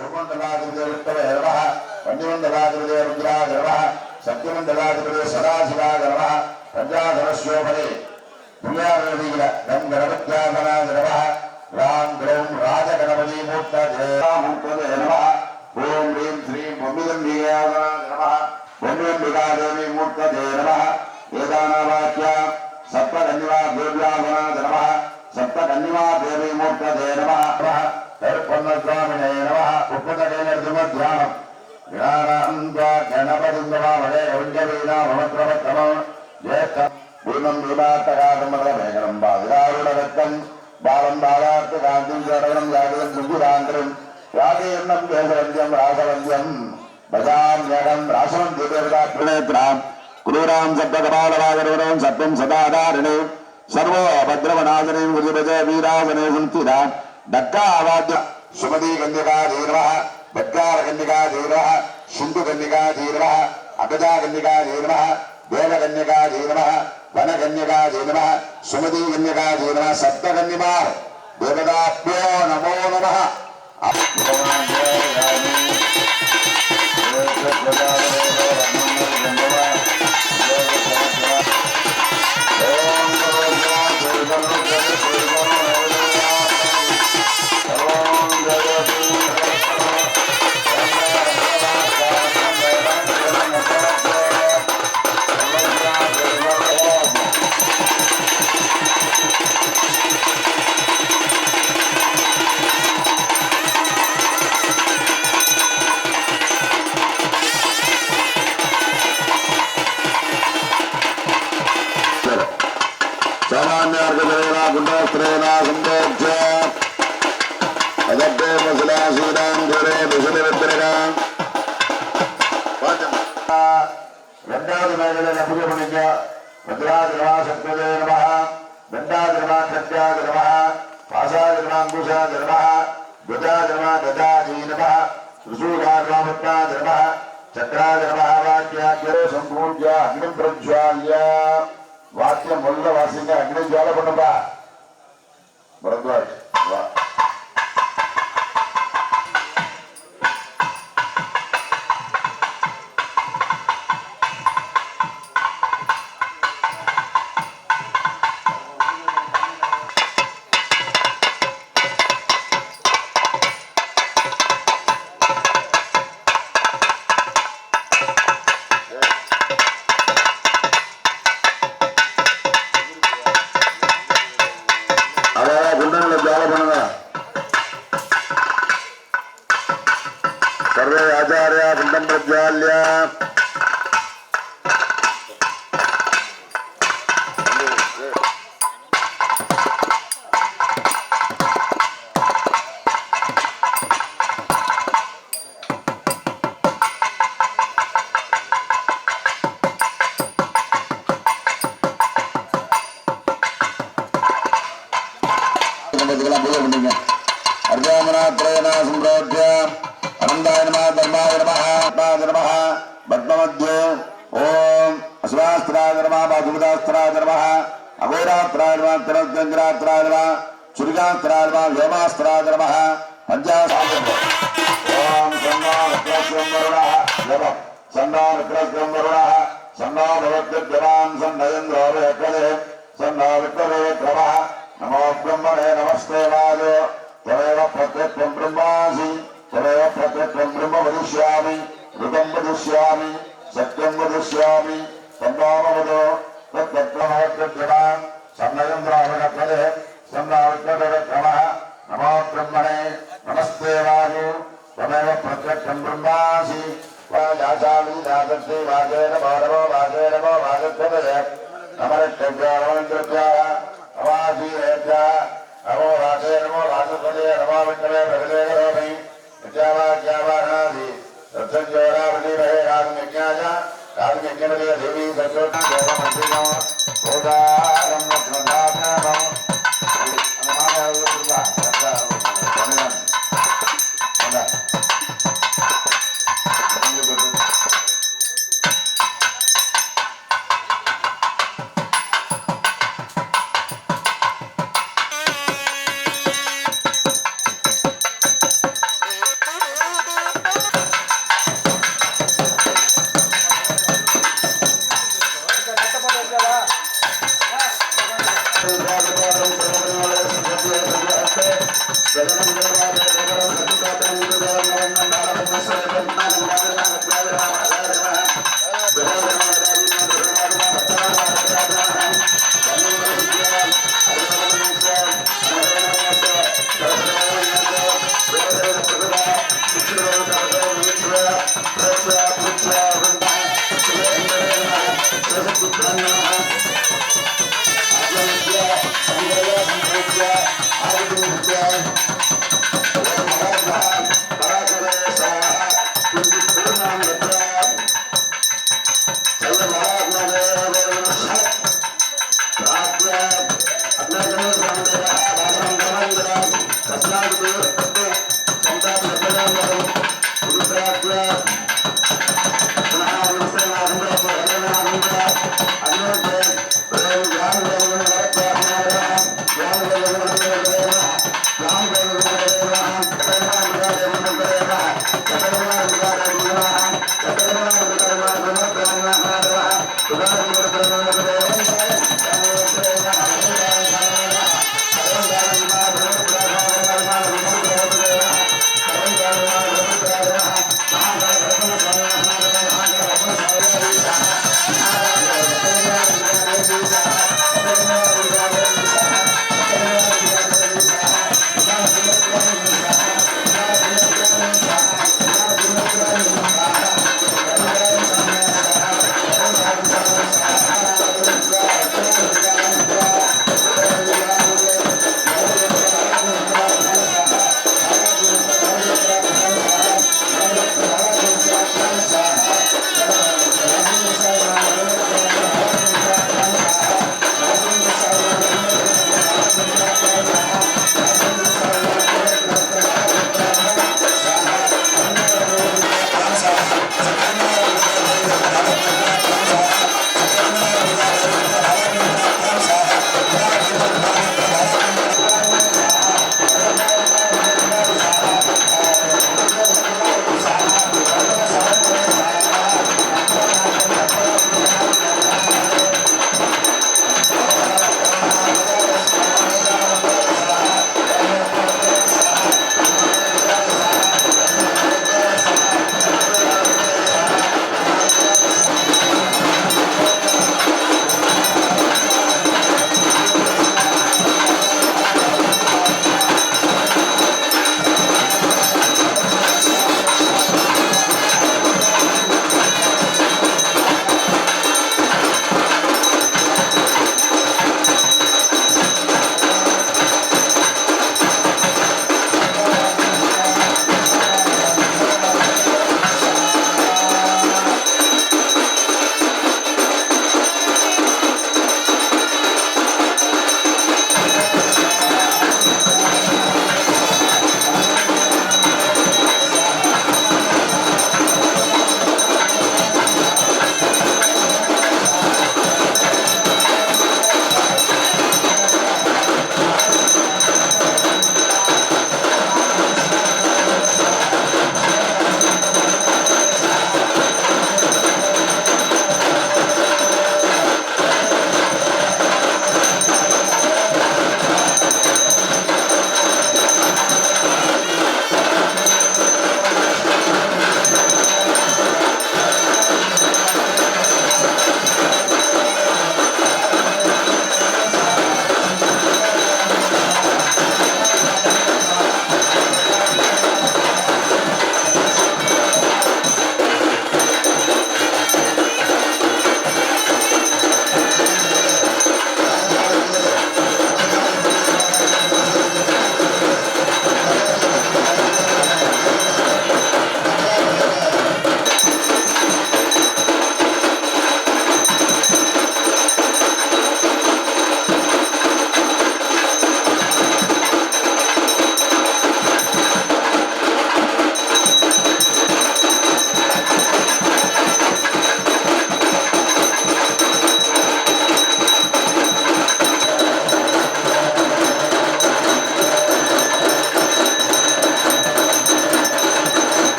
சுமண்டலாதிபதி விட்டவே நமः வன்னிமண்டலாதிபதி ருத்ராய நமः சத்தியமண்டலாதிபதி சதாசிவாய நமः பஞ்சாதரஸ்யோபரி புண்ணியாரதிகள கம் கணபத்யாதனாய நமः ராம் க்ரௌம் ராஜகணபதி மூர்த்ததே நமः ஓம் ரீம் ஸ்ரீம் பொம்மிதம்பிகாதனாய நமः பொம்மிதம்பிகாதேவி மூர்த்ததே நமः வேதானாவாக்யா சப்தகன்னிவா தேவ்யாதனாய நமः சப்தகன்னிவா தேவி மூர்த்ததே நமः கருப்பண்ணசுவாமினே நமः உப்பதகேனர்துமத்யானம் கணபதிந்தவாமலே கவிஞ்சவீனா மமத்ரவத்தமம் ஜேத்தம் பூர்ணம் விமாத்தகாதமரமேகரம் பாதிராருடரத்தம் பாலம் பாலார்த்த காந்திம் ஜடவனம் யாகதம் குஞ்சுராந்திரம் யாகேன்னம் கேசவந்தியம் ராசவந்தியம் பஜாம்யகம் ராசவந்தியேவதாத்மநேத்ராம் குரூராம் சப்தகபாலவாகரவரம் சத்யம் சதாதாரிணே சர்வோ பத்ரவநாசனே குருபஜ வீராசனே சந்திரா दक्कावाद्य सुमदी कन्यका धीरवः बद्गार कन्यका धीरवः शुंडु कन्यका धीरवः अगजा कन्यका धीरवः देव कन्यका धीरवः वन कन्यका धीरवः सुमदी कन्यका धीरवः सप्त कन्यमार देवताभ्यो नमो नमः வாக்கியம் முதல்ல வாசிங்க அக்னி ஜுவாலை பண்ணுப்பா பரத்வாஜ் வா सर्वे आचार्य कुंडम प्रज्वाल्य अर्जामना त्रयना संप्रोध्य अनंदाय नमः धर्माय नमः आत्माय नमः पद्ममध्ये ओम अस्वास्त्राय नमः बाजुदास्त्राय नमः अघोरास्त्राय नमः तरद्गंजरास्त्राय नमः चुरिगास्त्राय नमः व्योमास्त्राय नमः पंचास्त्राय ओम सन्नावक्रस्यं वरुणः जप सन्नावक्रस्यं वरुणः सन्नावक्त्यवान् सन्नयन्द्रो वेकले सन्नाविक्तवे प्रभः नमो ब्रह्मणे नमस्ते वायो तमेव प्रत्यक्षं ब्रह्मासि तमेव प्रत्यक्षं ब्रह्म वदिष्यामि ऋतं वदिष्यामि सत्यं वदिष्यामि तन्नामवदो तत्तत्त्वमवत्यवान् सन्नयन्द्रावणकले सन्नाविक्तवेक्रमः नमो ब्रह्मणे नमस्ते वायो तमेव प्रत्यक्षं ब्रह्मासि वाजाशामि दासस्ते वाजेन भौरवो वाजेन भो वाजत्वदे नमरिष्टव्यावनन्द्रभ्याः अवासीरेभ्यः नमो वासे नमो वासुपदे नमो विष्णवे प्रगते करोमि विद्यावाक्यावाहनादि सत्संजोरावती रहे राजयज्ञाय राजयज्ञपदे देवी सत्सोता देवमन्त्रिणो गोदानं लक्ष्मणाभ्यामं अनुमानवृत्वा Thank you.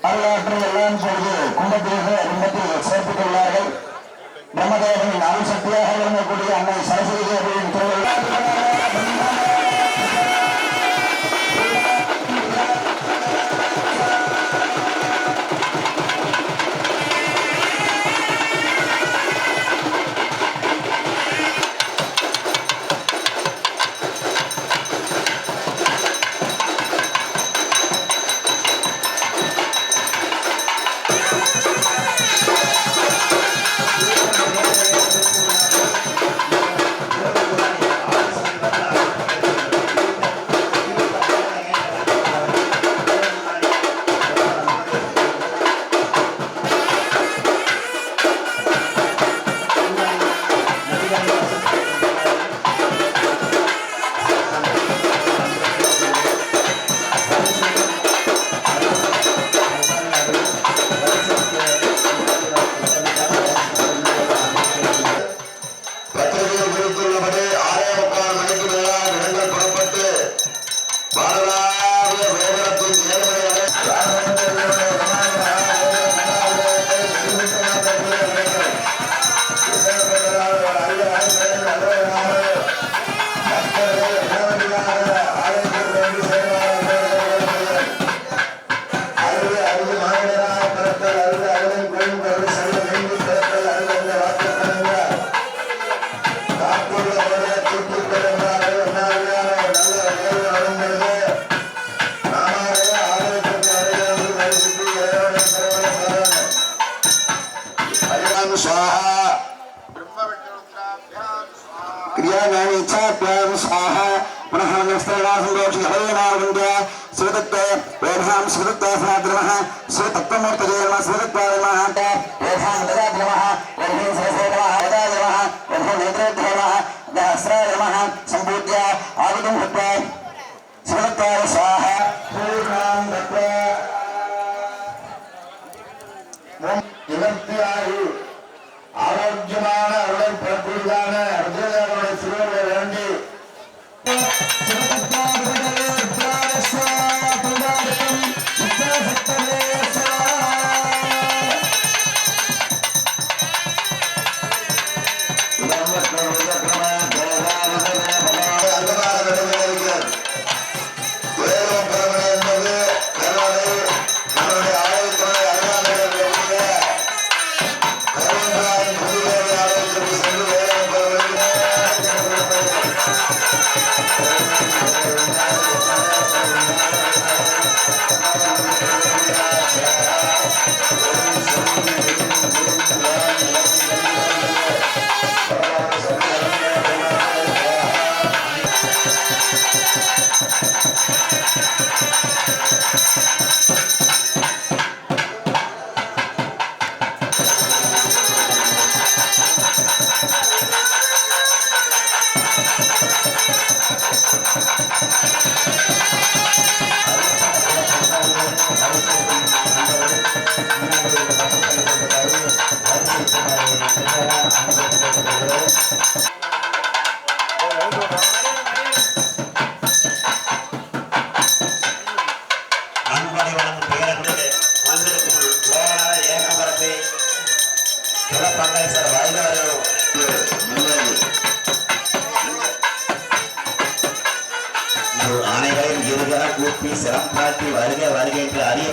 வரலாற்றை எல்லாம் பொழுது கும்பத்தில் சேர்த்துள்ளார்கள். பிரம்மதேவனின் அருள் சக்தியாக விளங்கக்கூடிய அன்னை சரஸ்வதி தேவியின் திருவிழா क्रियाज्ञानीच्छाभ्यां स्वाहा पुनः नमस्तेनासंदोषिहरेणावृन्द्य शिवदत्ते वेधां शिवदत्ते सनातनमः शिवतत्त्वमूर्तये नमः शिवदत्ताय नमः वेधां ददाति नमः वेधीं सरसे नमः वदाय नमः वेधीं नेत्रेभ्यो नमः सहस्राय नमः सम्पूज्य आयुधं हत्वा शिवदत्ताय स्वाहा पूर्णां दत्त्वा इवर्त्यायु ஆரோக்கியமான அருளை பெறக்கூடியதான அர்ஜுனனுடைய சிறுவர்களை வேண்டி ஆணைகளின் இருகர கூப்பி சிறப்பாட்டி வருக வருக என்று அறிய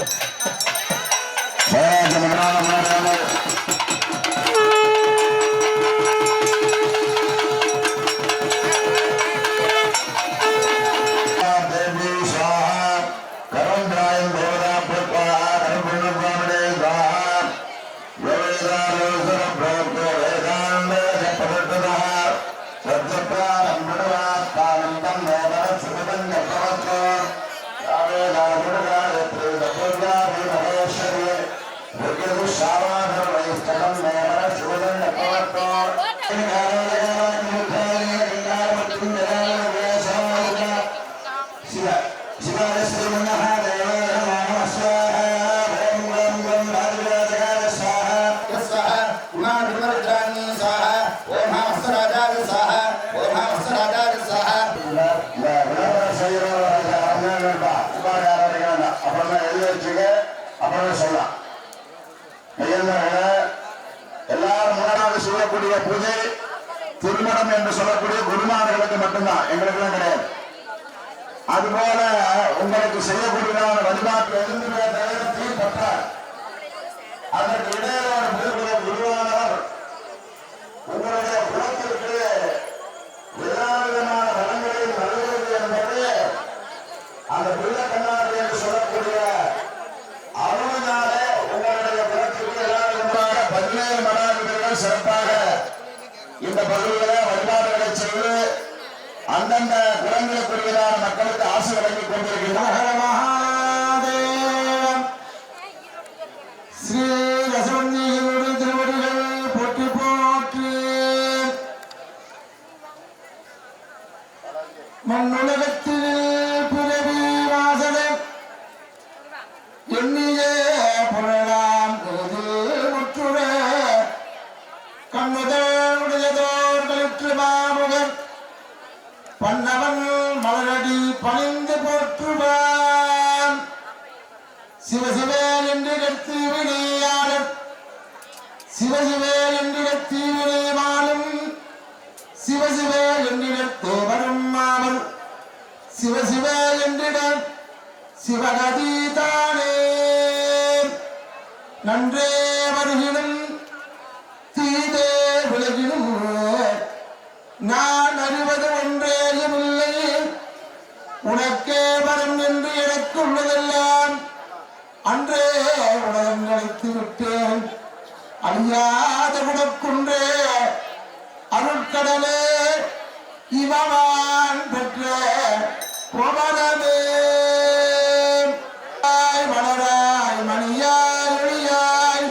நாங்கள் செய்யக்கூடிய பூஜை திருமணம் என்று சொல்லக்கூடிய குருமார்களுக்கு மட்டும்தான், எங்களுக்கெல்லாம் கிடையாது. அதுபோல உங்களுக்கு செய்யக்கூடியதான வழிபாட்டில் இருந்து தீப்பற்றார். அதற்கு இடையிலான குருவானவர் உங்களுடைய குலத்திற்கு எல்லா விதமான வளங்களையும் நல்கிறது என்பது அந்த பிள்ளை கண்ணாடி என்று சொல்லக்கூடிய அருளினாலே உங்களுடைய குலத்திற்கு எல்லா விதமான 17 மடாதிபதிகள் சிறப்பாக இந்த பகுதியில வழிபாடுகளை செய்து அந்தந்த குலங்களுக்குரியதான மக்களுக்கு ஆசை வழங்கிக் கொண்டிருக்கிறார். ஸ்ரீ ரசவன்னிகளுடைய திருவடிகள் போற்றி போற்றி. மண்ணுலகத்தில் பிறவி வாசனை எண்ணிய புரளாம் முற்றுர கண்ணுதலுடையதோர் களிற்று மாமுகர் பன்னவன் மலரடி பணிந்து போற்றுவான். சிவசிவேல் என்று தீவினையாளர் சிவசிவேல் என்று தீவினைமாலும் சிவசிவேல் என்றிட தேவரும் மாமல் சிவசிவேல் என்றிட சிவகதிதானே நன்றே வருகினும் தீதே விலகினும் நான் அறிவது ஒன்றேயும் இல்லை. உனக்கே வரும் என்று எனக்கு உள்ளதெல்லாம் அன்றே உலகம் நினைத்து விட்டேன். அழியாத குணக்குன்றே அருட்கடலே இவமான் பெற்ற கோபரமே மலராய் மணியாய் ஒளியாய்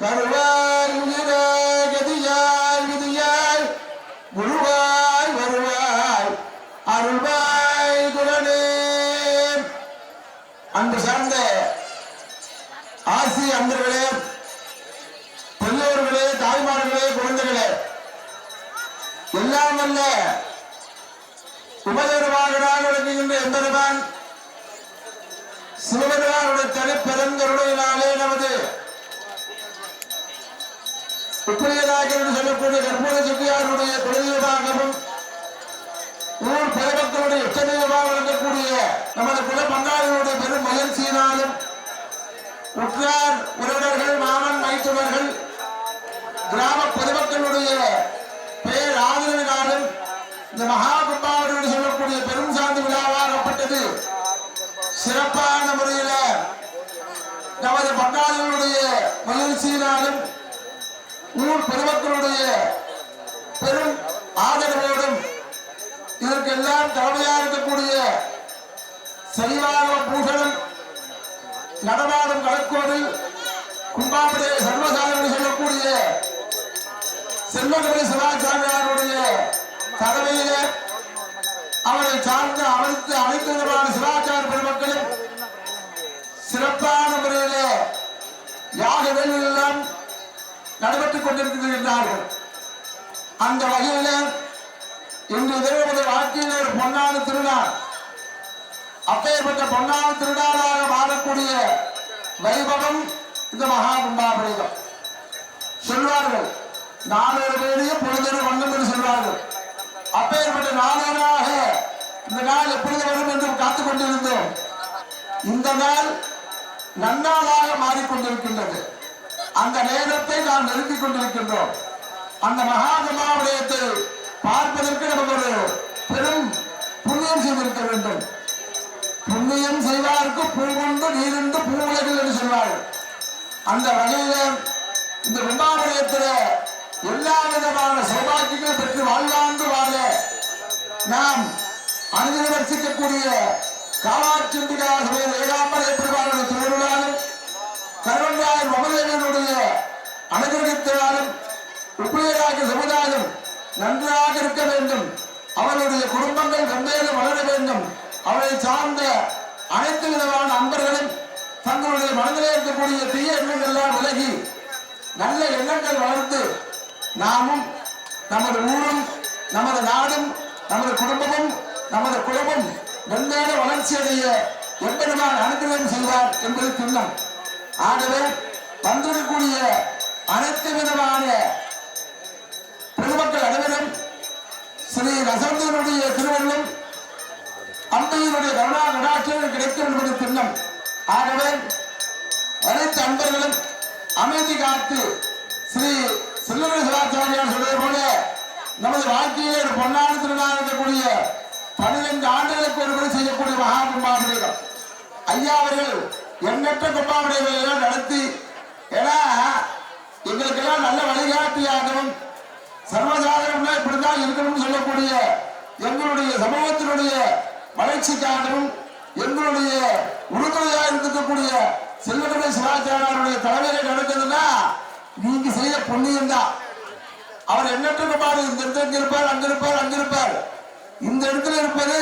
கருவாய் உயிராய் கதியாய் விதியாய் குருவாய் வருவாய் அருள்வாய் குரணே. அன்று சார்ந்த ஆசி அன்பர்களே, பெரியோர்களே, தாய்மார்களே, குழந்தைகளே, எல்லாம் அல்ல உபதேவராக விளங்குகின்ற எம்பெருமான் சிவபெருமானுடைய தனிப்பெருங்கருணையினாலே நமது உப்பிரியராக என்று சொல்லக்கூடிய கற்பூர செட்டியாருடைய குலதெய்வமாகவும் ஊர் பெருமக்களுடைய உச்சதெய்வமாக விளங்கக்கூடிய நமது குல பங்காளிகளுடைய பெரும் மகிழ்ச்சியினாலும் உற்றார் உறவினர்கள் மாமன் மைத்துனர்கள் கிராம பொதுமக்களுடைய பெயர் ஆதரவினாலும் இந்த மகா கும்பாவளி என்று சொல்லக்கூடிய பெரும் சாந்தி விழாவாகப்பட்டது சிறப்பான முறையில் நமது பங்காளிகளுடைய மகிழ்ச்சியினாலும் ஊர் பொதுமக்களுடைய பெரும் ஆதரவோடும் இதற்கெல்லாம் தலைமையாக இருக்கக்கூடிய சரிவாக பூஷணம் நடமாடும் கலக்கோடு கும்பாவளி சர்வசாதனை சொல்லக்கூடிய செல்வகலை சிவாச்சாரியாருடைய தலைமையில அவரை சார்ந்த அனைத்து விதமான சிவாச்சார பெருமக்களும் சிறப்பான முறையில யாக வேலைகள் எல்லாம் நடைபெற்றுக் கொண்டிருக்கின்றார்கள். அந்த வகையில இன்று இதே வாழ்க்கையில் ஒரு பொன்னான திருநாள், அப்பேற்பட்ட பொன்னான திருநாளாக மாறக்கூடிய வைபவம் இந்த மகா கும்பாபிஷேகம். சொல்வார்கள் 4 பேரையும் பொழுதொரு வண்ணம் என்று சொல்வார்கள். அப்பேற்பட்ட நாளாக இந்த நாள் எப்பொழுது வரும் என்று காத்துக் கொண்டிருந்தோம். இந்த நாள் நன்னாளாக மாறிக்கொண்டிருக்கின்றது. அந்த நேரத்தை நாம் நெருங்கிக் கொண்டிருக்கின்றோம். அந்த மகா கும்பாபிஷேகத்தை பார்ப்பதற்கு நமக்கு ஒரு பெரும் புண்ணியம் செய்திருக்க வேண்டும். புண்ணியம் செய்வாருக்கு பூவுண்டு நீருண்டு பூவுலகில் என்று சொல்வார்கள். அந்த வகையில இந்த கும்பாபிஷேகத்தில் எல்லா விதமான சௌபாக்கியங்கள் பெற்று வாழ்வாண்டு வாழ நாம் அனுதிவர்சிக்கக்கூடிய காலாட்சிந்திகாசபையில் ஏகாம்பர பெருமாளுடைய திருவிழாலும் கருவன்றாய் மமதேவனுடைய அனுகிரகத்தினாலும் உப்பிரியராக சமுதாயம் நன்றாக இருக்க வேண்டும். அவருடைய குடும்பங்கள் கம்பேலும் வளர வேண்டும். அவரை சார்ந்த அனைத்து விதமான அன்பர்களும் தங்களுடைய மனதிலே இருக்கக்கூடிய தீய எண்ணங்கள் எல்லாம் விலகி நல்ல எண்ணங்கள் வளர்ந்து நாமும் நமது ஊரும் நமது நாடும் நமது குடும்பமும் நமது குலமும் மென்மேல வளர்ச்சி அடைய எப்பெருமான் அனுகிரகம் செய்வார் என்பது திண்ணம். ஆகவே வந்திருக்கக்கூடிய அனைத்து விதமான ரசவந்தியினுடைய திருவள்ளும் அம்பையினுடைய கருணா கடாட்சியம் கிடைக்கும் என்பது திண்ணம். ஆகவே அனைத்து அன்பர்களும் அமைதி காத்து ஸ்ரீ செல்லூர் சிவாச்சாரியார் சொல்வதை போல நமது வாழ்க்கையிலே ஒரு பொன்னாடு திருநாள் இருக்கக்கூடிய 12 ஆண்டுகளுக்கு ஒருமுறை செய்யக்கூடிய மகா கும்பாபிஷேகம். ஐயா அவர்கள் எண்ணற்ற கும்பாபிஷேகங்களை நடத்தி ஏன்னா எங்களுக்கெல்லாம் நல்ல வழிகாட்டியாகவும் சர்வசாதாரணமாக இப்படிதான் இருக்கணும்னு சொல்லக்கூடிய எங்களுடைய சமூகத்தினுடைய வளர்ச்சிக்காகவும் எங்களுடைய உறுதுணையாக இருக்கக்கூடிய செல்வகணை சிவாச்சாரியாருடைய தலைமையில நடக்குதுன்னா நீங்க செய்த புண்ணியம் தான். அவர் எண்ணற்ற குமார் இந்த இடத்துல இருப்பார், அங்கிருப்பார். இந்த இடத்துல இருப்பது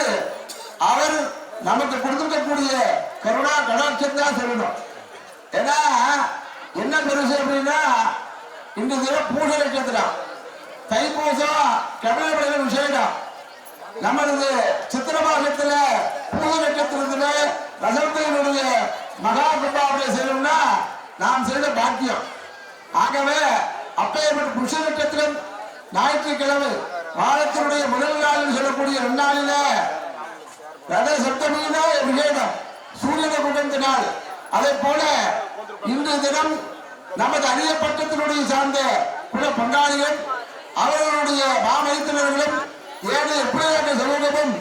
அவர் நமக்கு கொடுத்துருக்கக்கூடிய கருணா கடாட்சம் தான் சொல்லணும். ஏன்னா என்ன பெருசு அப்படின்னா இந்த தினம் பூஜை நட்சத்திரம் தைப்பூசம் கபிலபுர விஷயம். நமது சித்திர மாசத்துல பூஜை நட்சத்திரத்துல ரசவந்தியினுடைய மகா கும்பாபிஷேகம் செய்யணும்னா நாம் செய்த பாக்கியம். ஆகவே அப்பேற்பட்ட புருஷ நட்சத்திரம் ஞாயிற்றுக்கிழமை வாரத்தினுடைய முதல் நாளில் சொல்லக்கூடிய 2 நாளில ரத சப்தமியில விசேஷம் சூரியனை குகந்த நாள். அதே போல இன்று தினம் நமது அரியப்பட்டத்தினுடைய சார்ந்த குல பங்காளிகள் அவர்களுடைய மாமைத்தினர்களும் ஏழு எப்படியாக சமூகமும்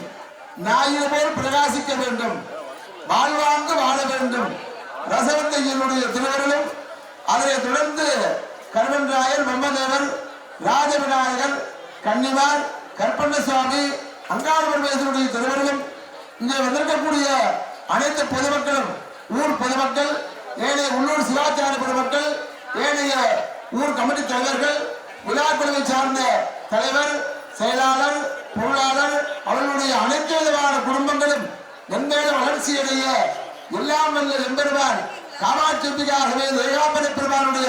ஞாயிறு போல் பிரகாசிக்க வேண்டும், வாழ்வாங்கு வாழ வேண்டும். ரசவந்தியினுடைய திருவருளும் அதனை தொடர்ந்து கருவன்ராயர், பிரம்மதேவர், ராஜவிநாயகர், கன்னிமார், கற்பண்ண சுவாமி, அங்காள பரமேஸ்வரனுடைய திருவருளும் இங்கே வந்திருக்கக்கூடிய அனைத்து பொதுமக்களும், ஊர் பொதுமக்கள், ஏனைய உள்ளூர் சிவாச்சார பொதுமக்கள், ஏனைய ஊர் கமிட்டி தலைவர்கள், விழாக்குழுவை சார்ந்த தலைவர், செயலாளர், பொருளாளர் அவர்களுடைய அனைத்து விதமான குடும்பங்களும் மென்மேலும் வளர்ச்சியடைய எல்லாம் வல்ல எம்பெருமான் காமாட்சிக்காகவே ஏகாம்பர பெருமானுடைய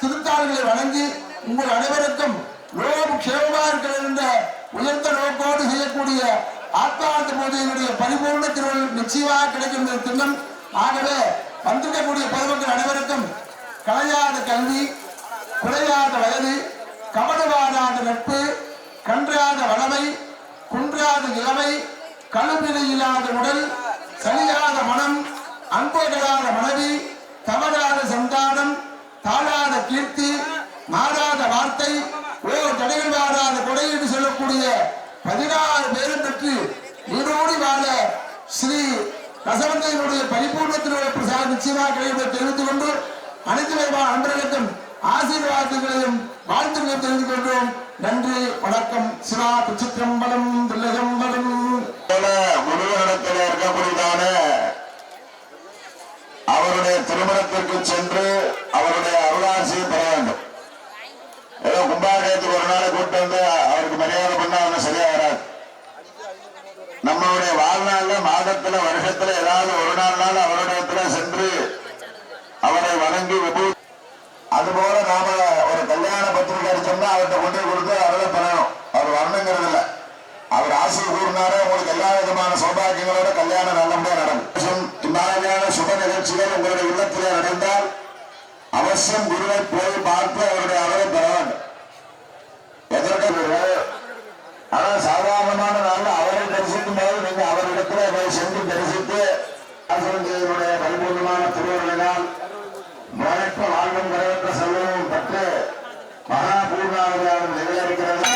திருத்தாள்களை வழங்கி உங்கள் அனைவருக்கும் லோகம் க்ஷேமமா இருக்கிற என்ற உயர்ந்த நோக்கோடு செய்யக்கூடிய ஆத்மார்த்த பூஜையினுடைய பரிபூர்ண திருவள்ளுவர் நிச்சயமாக கிடைக்கும் திண்ணம். ஆகவே வந்திருக்கக்கூடிய பொதுமக்கள் அனைவருக்கும் கலையாத கல்வி, குறையாத வயது, கபடவாடாத நட்பு, கன்றாத வளமை, குன்றாத இளமை, கழுவினை இல்லாத உடல், சலியாத மனம், அன்புகளாத மனைவி, தவறாத சந்தானம், தாழாத கீர்த்தி, மாறாத வார்த்தை, தடைகள் வாராத கொடை என்று சொல்லக்கூடிய 16 பேரும் பெற்று நீரோடி வாழ ஸ்ரீ ரசவந்தியினுடைய பரிபூர்ணத்தினுடைய பிரசாத நிச்சயமாக கிடைப்பதை தெரிவித்துக் கொண்டு அனைத்து விதமான அன்பர்களுக்கும் ஆசீர்வாதங்களையும் வாழ்த்துக்களையும் தெரிவித்துக் கொள்கிறோம். நன்றி, வணக்கம். சிவா திருச்சிற்றம்பலம், தில்லையம்பலம். முருகனிடத்தில் இருக்கக்கூடியதான அவருடைய திருமணத்திற்கு சென்று அவருடைய அருளாசியை பெற வேண்டும். ஏதோ கும்பாபிஷேகத்துக்கு ஒரு நாளை கூட்டு வந்து அவருக்கு மரியாதை பண்ணா அவன் சரியா வராது. நம்மளுடைய வாழ்நாள்ல, மாதத்துல, வருஷத்துல ஏதாவது ஒரு நாள் அவருடைய சென்று அவரை வணங்கி அதுபோல நாம ஒரு கல்யாண பத்திரிகை அடிச்சோம்னா அவர்கிட்ட கொண்டு கொடுத்து அவரை பண்ணணும். அவர் வரணுங்கிறது இல்லை. அவர் ஆசை கூறினாரே உங்களுக்கு எல்லா விதமான சௌபாகியங்களோட கல்யாணம் நல்லபடியா நடக்கும். இம்மாதிரியான சுப நிகழ்ச்சிகள் உங்களுடைய இல்லத்திலே நடந்தால் அவசியம் குருவை போய் பார்த்து அவருடைய அவரை பெற வேண்டும். எதற்கு ஆனால் சாதாரணமான நாள் அவரை தரிசிக்கும் போது நீங்க அவரிடத்துல போய் சென்று தரிசித்து ஆசிரியருடைய பரிபூர்ணமான திருவருளினால் நோயற்ற வாழ்வும் குறைவற்ற செல்வமும் பெற்று மகா பூர்ணாவதியாக நிறைவேறுகிறது.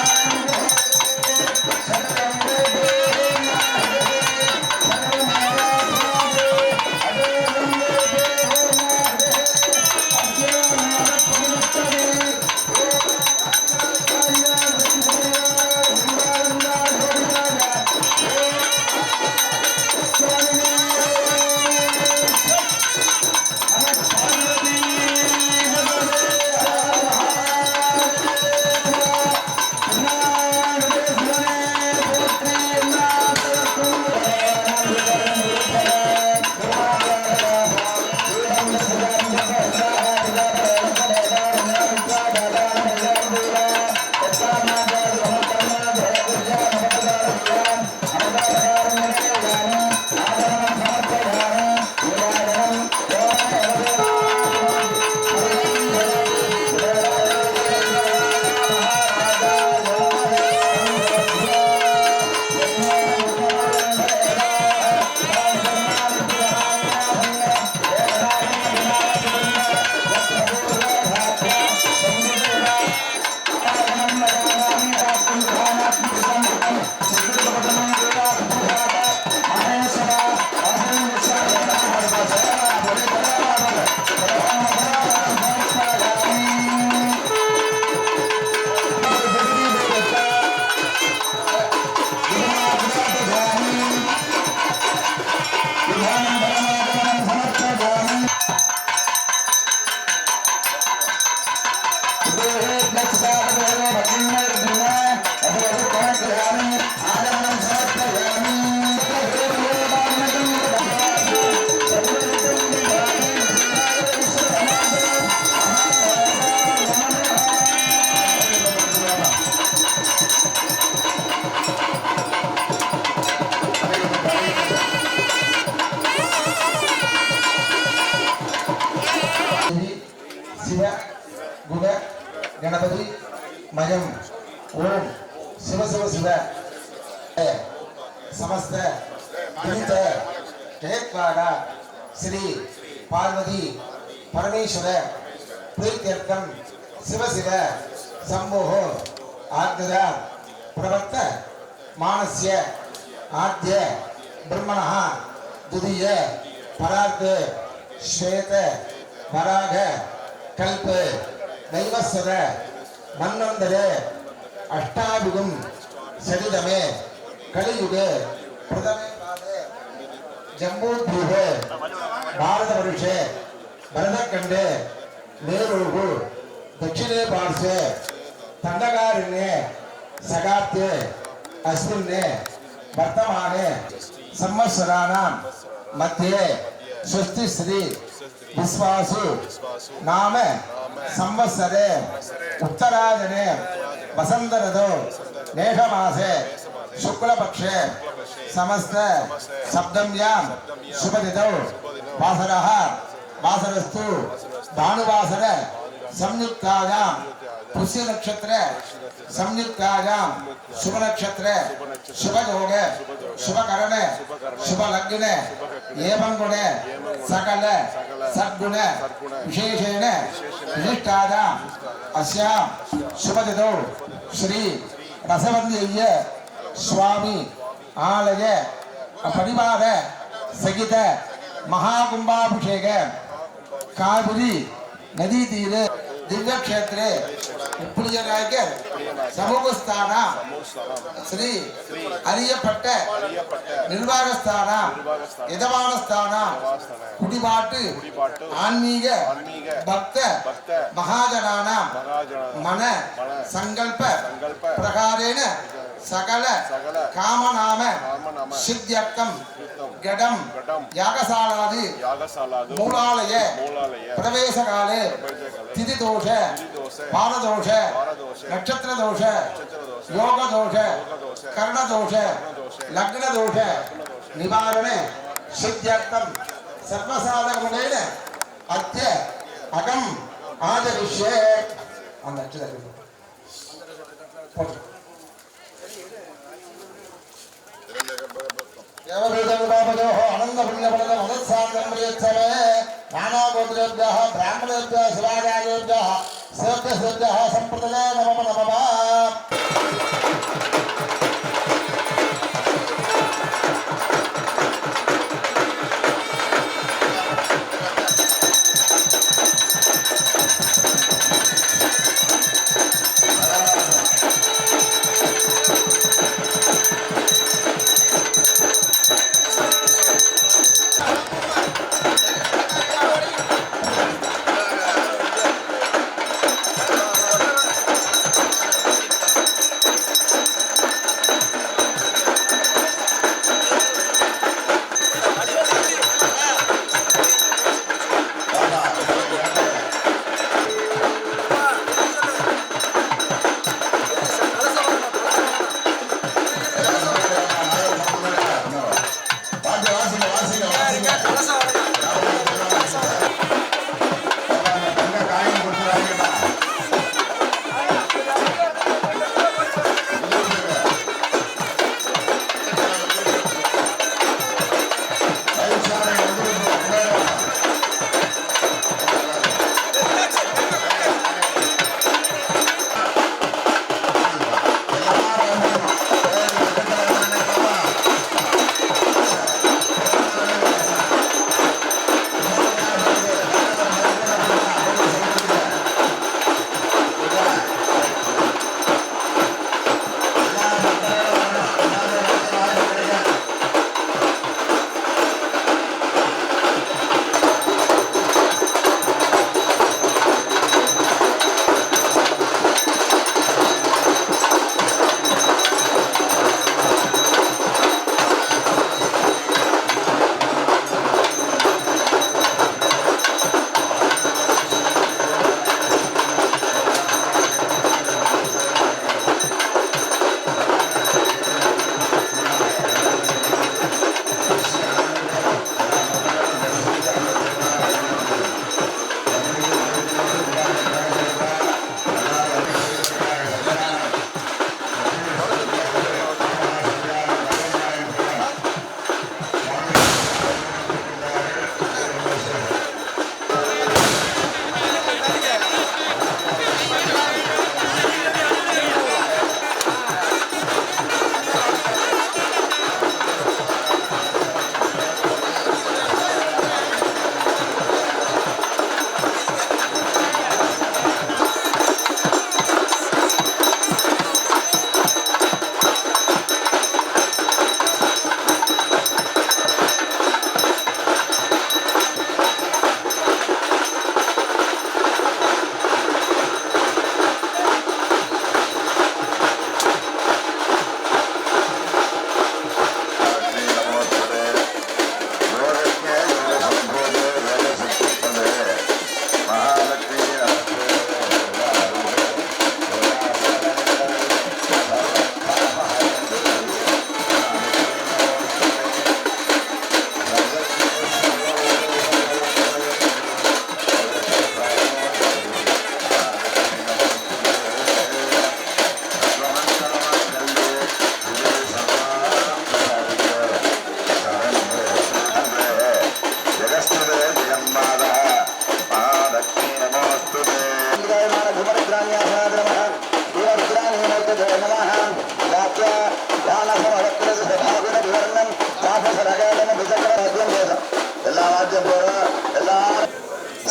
மயம் ஓம் சிவ சிவ சிவ समस्त विहित जयद्वारा श्री पार्वती परमेश्वर प्रीत्यर्थम शिव शिव शंभो आद्य प्रवर्त मानस्य आद्य ब्रह्मणः द्वितीय परार्थ श्वेत पराग कल्प दैवस्वर मन्वन्तरे अष्टाभिगुं सरिदमे कलियुग प्रथमे पादे जम्बूद्वीप भारतवर्षे भरतखण्डे मेरुः दक्षिणे पार्श्वे तण्डकारण्ये सगाब्दे अस्मिन् वर्तमाने संवत्सराणां मध्ये स्वस्तिश्री विश्वासु नाम संवत्सरे उत्तरायणे वसंत ऋतौ मेषमासे शुक्लपक्षे समस्त सप्तम्यां शुभतिथौ वासरः वासरस्तु भानुवासर संयुक्तायां पुष्य नक्षत्र संयुक्तायां शुभ नक्षत्र शुभ योग शुभ करण शुभ लग्न एवं गुण सकल सद्गुण विशेषेण विशिष्टायां अस्यां शुभतिथौ श्री रसवंद्यय्य स्वामी आलय परिवार सहित महाकुंभाभिषेक कावेरी नदी तीर दिव्य क्षेत्रे उपलियनायकर समूह स्थान श्री अरियपट्ट निर्वाह स्थान यजमान स्थान कुडिपाट्टु आन्मीग भक्त महाजनानां मन संकल्प प्रकारेण सकल कामनाम सिद्ध्यर्थम गडम यागशालादि मूलालय प्रवेश काले तिथि दोष पाद दोष नक्षत्र दोष योग दोष कर्ण दोष लग्न दोष निवारण सिद्ध्यर्थम सर्वसाधक गुणेन अद्य अहम आचरिष्ये नानागोत्रेभ्यः ब्राह्मणेभ्यः शिवाचार्येभ्यः सेव्यसेभ्यः सम्प्रदये नमः नमः।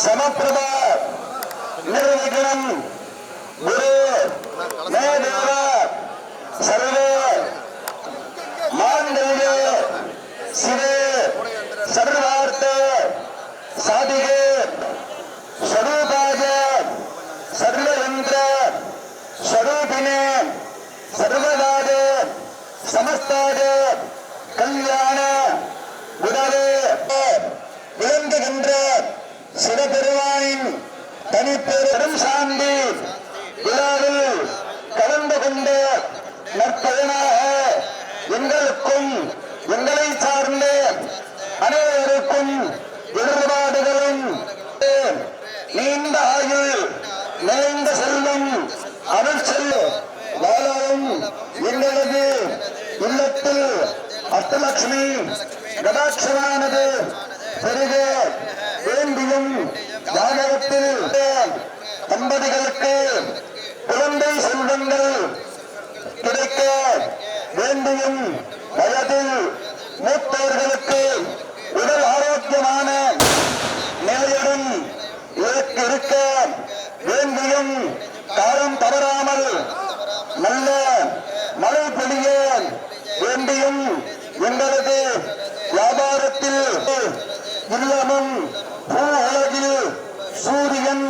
சமப்பிரப நிர்விக்னம் குரு மேதேவ சர்வே மாண்டல்ய சிவே சர்வார்த்த சாதிகே ஸ்வரூபாய சர்வயந்திர ஸ்வரூபிணே சர்வதாத சமஸ்தாத கல்யாண குணவே விளங்குகின்ற சிவபெருமானின் தனிப்பெரும் சாந்தி விழாவில் கலந்து கொண்ட நற்பயனாக எங்களுக்கும் எங்களை சார்ந்த அனைவருக்கும் எதிர்பாடுகளும் நீண்ட ஆயுள் நிறைந்த செல்வம் அருள் செல்லும் வாழவும் எங்களது இல்லத்தில் அஷ்டலட்சுமி கடாட்சமானது பெருக வேண்டியும் ஜாதகத்தில் தம்பதிகளுக்கு குழந்தை செல்வங்கள் கிடைக்க வேண்டியும் வயதில் மூத்தவர்களுக்கு உடல் ஆரோக்கியமான நிலையுடன் இருக்க வேண்டியும் காலம் தவறாமல் நல்ல மழை பொழிய வேண்டியும் எங்களது வியாபாரத்தில் இல்லமும் பூ உலகில் சூரியன்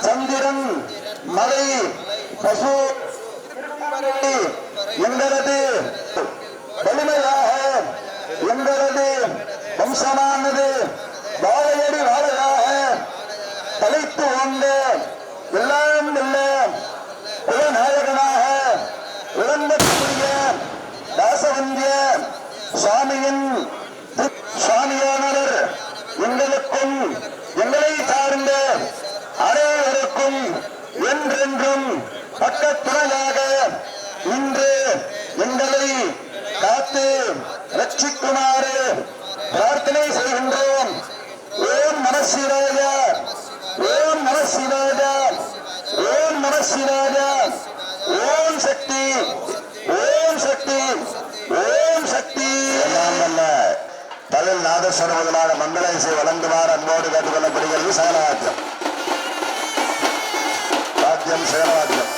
சந்திரன் மலை பசு எங்களது வலிமையாக எங்களது வம்சமானது வாழையடி வாழையாக தலைத்து வந்த எல்லாம் இல்ல குலநாயகனாக விளங்கக்கூடிய தாசவந்திய சுவாமியின் சுவாமியானவர் எங்களுக்கும் எங்களை சார்ந்த அனைவருக்கும் என்றென்றும் பக்கத்துணையாக இன்று எங்களை காத்து ரட்சிக்குமாறு பிரார்த்தனை செய்கின்றோம். ஓம் நம சிவாய, ஓம் நம சிவாய, ஓம் நம சிவாய, ஓம் சக்தி, ஓம் சக்தி, ஓம் சக்தி. எல்லாம் வல்ல தலில் நாதஸ்வர முதலான மங்கள இசை வழங்குமாறு அன்போடு கேட்டுக்கொள்ளப்படுகிறது. சேலவாத்தியம் வாத்தியம் சேலவாத்தியம்.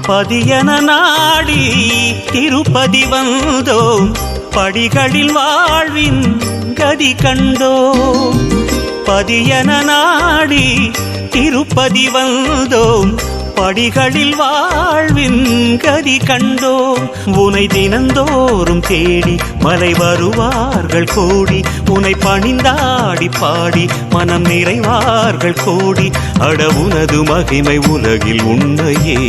பதியன நாடி திருப்பதி வந்தோம், படிகளில் வாழ்வின் கதி கண்டோம் பதியன நாடி திருப்பதி வந்தோம் படிகளில் வாழ்வின் கதி கண்டோம் உனை தினந்தோறும் தேடி மலை வருவார்கள் கோடி உனை பணிந்தாடி பாடி மனம் நிறைவார்கள் கோடி அட உனது மகிமை உலகில் உண்மையே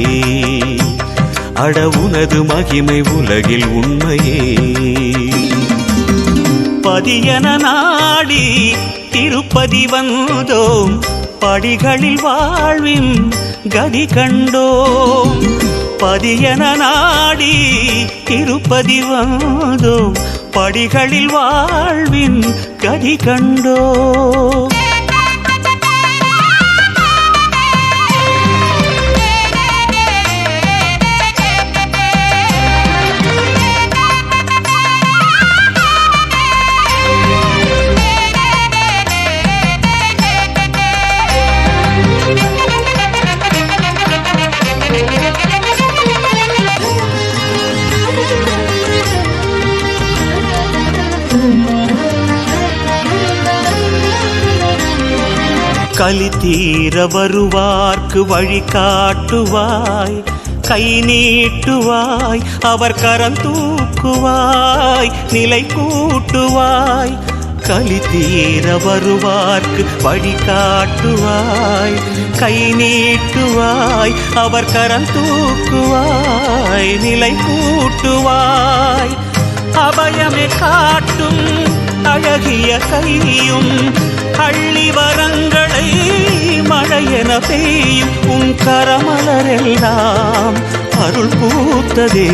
அட உனது மகிமை உலகில் உண்மையே பதியன நாடி திருப்பதி வந்தோம் படிகளில் வாழ்வின் கதி கண்டோம் பதியன நாடி திருப்பதி வந்தோம் படிகளில் வாழ்வின் கதி கண்டோம் கலி தீர வருவார்க்கு வழி காட்டுவாய் கை நீட்டுவாய் அவர் கரம் தூக்குவாய் நிலை கூட்டுவாய் கலி தீர வருவார்க்கு வழி காட்டுவாய் கை நீட்டுவாய் அவர் கரம் தூக்குவாய் நிலை கூட்டுவாய் அபயமே காட்டும் அழகிய கையும் அள்ளி வரங்களை மழையென பெய்யும் உன் கரமலரெல்லாம் அருள் பூத்ததே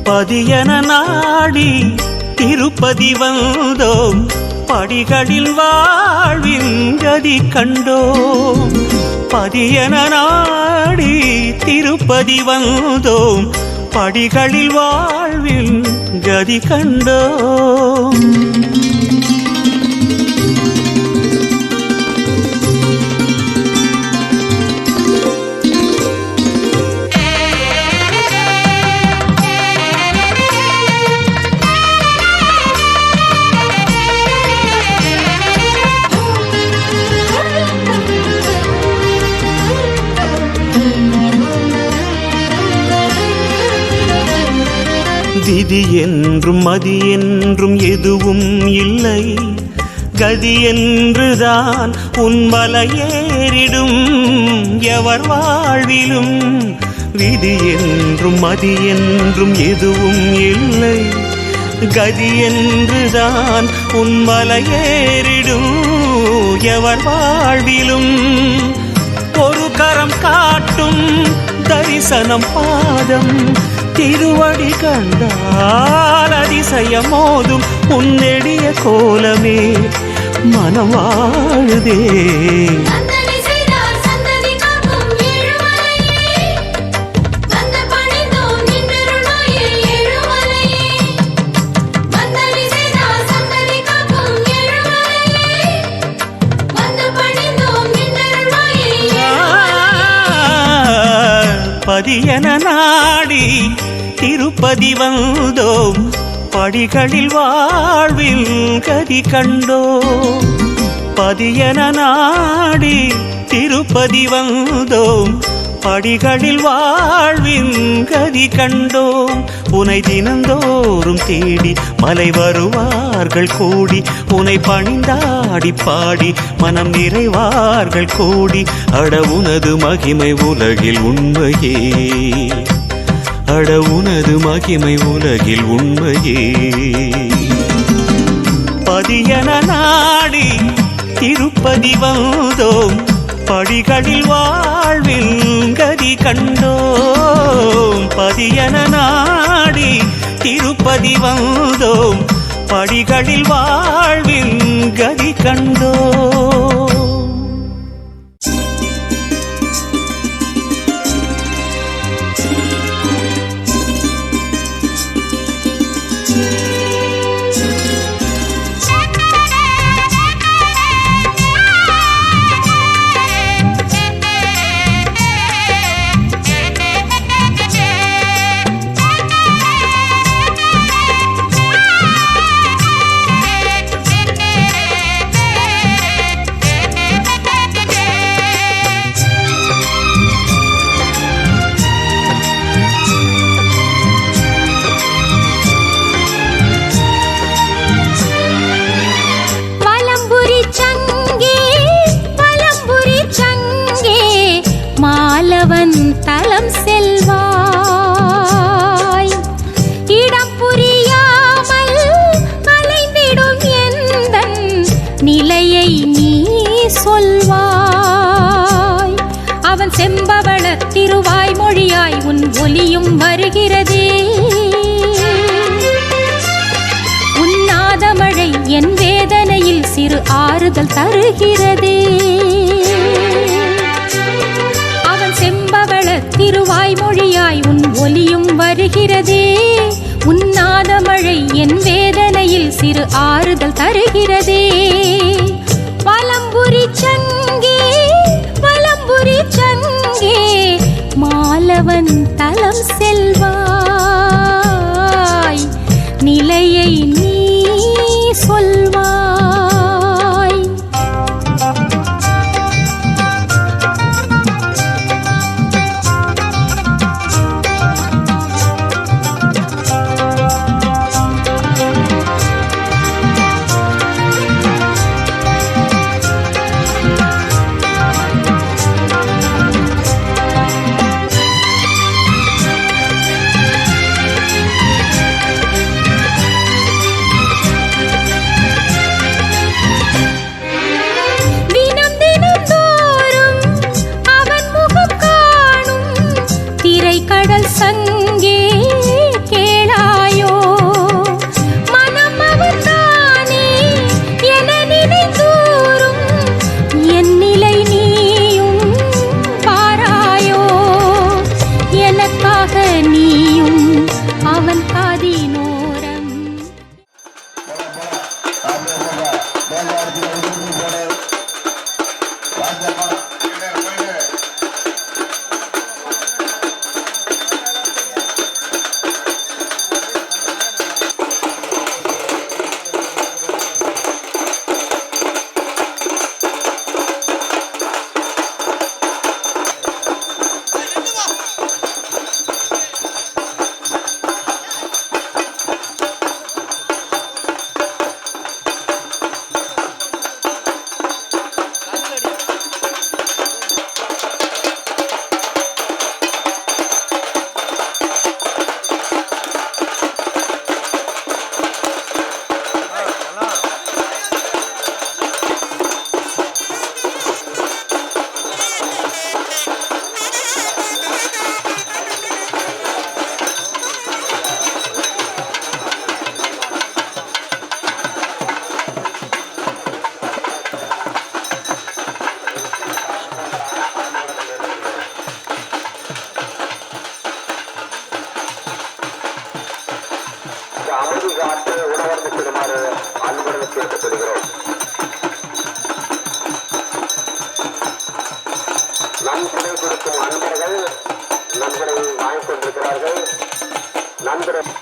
பதியன நாடி திருப்பதி வந்தோம் படிகளில் வாழ்வின் கதி கண்டோம் பதியன நாடி திருப்பதி வந்தோம் படிகளில் வாழ்வின் கதி கண்டோம் விதி என்றும் மதி என்றும் எதுவும் இல்லை கதி என்றுதான் உன் மலையேறிடும் எவர் வாழ்விலும் விதி என்றும் மதி என்றும் எதுவும் இல்லை கதி என்றுதான் உன் மலையேறிடும் எவர் வாழ்விலும் ஒரு கரம் காட்டும் தரிசனம் பாதம் திருவடி கண்டால் அதிசயம் மோதும் உன்னெடிய கோலமே மனம் வாழுதே பதியன நாடி திருப்பதி வந்தோம் படிகளில் வாழ்வில் கதி கண்டோம் பதியன நாடி திருப்பதி வந்தோம் படிகளில் வாழ்வின் கதி கண்டோம் உனை தினந்தோறும் தேடி மலை வருவார்கள் கோடி உனை பணிந்தாடி பாடி மனம் நிறைவார்கள் கோடி அட உனது மகிமை உலகில் உண்மையே அட உனது மகிமை உலகில் உண்மையே பதியன நாடி திருப்பதி வந்தோம் படிகளில் வாழ்வில் கதி கண்டோம் பதியன நாடி திருப்பதி வந்தோம் படிகளில் வாழ்வில் கதி கண்டோம் மாலவன் தலம் செல்வாய். இடம் புரியாமல் அலைந்திடும் எந்தன் நிலையை நீ சொல்வாய். அவன் செம்பவள திருவாய் மொழியாய் உன் ஒலியும் வருகிறதே. உன்னாதமழை என் வேதனையில் சிறு ஆறுதல் தருகிறதே. அவன் செம்பவள திருவாய் மொழியாய் உன் ஒலியும் வருகிறதே. உன்னாதமழை என் வேதனையில் சிறு ஆறுதல் தருகிறதே. வலம்புரி சங்கே வலம்புரி சங்கே மாலவன் தலம் செல்வாய். நிலையை நீ சொல்வாய். கடல் சங்கே கேளாயோ மனம் அவன்தானே என நினைந்தூரும் என் நிலை நீயும் பாராயோ. எனக்காக நீயும் அவன் காதினோரம். அமைதி காத்து உணவருந்து பெறுமாறு அன்புடன் கேட்டுக்கொள்கிறோம். நன்கொடை கொடுக்கும் அன்பர்கள் நன்கொடை வாங்கிக் கொண்டிருக்கிறார்கள். நண்பர்கள்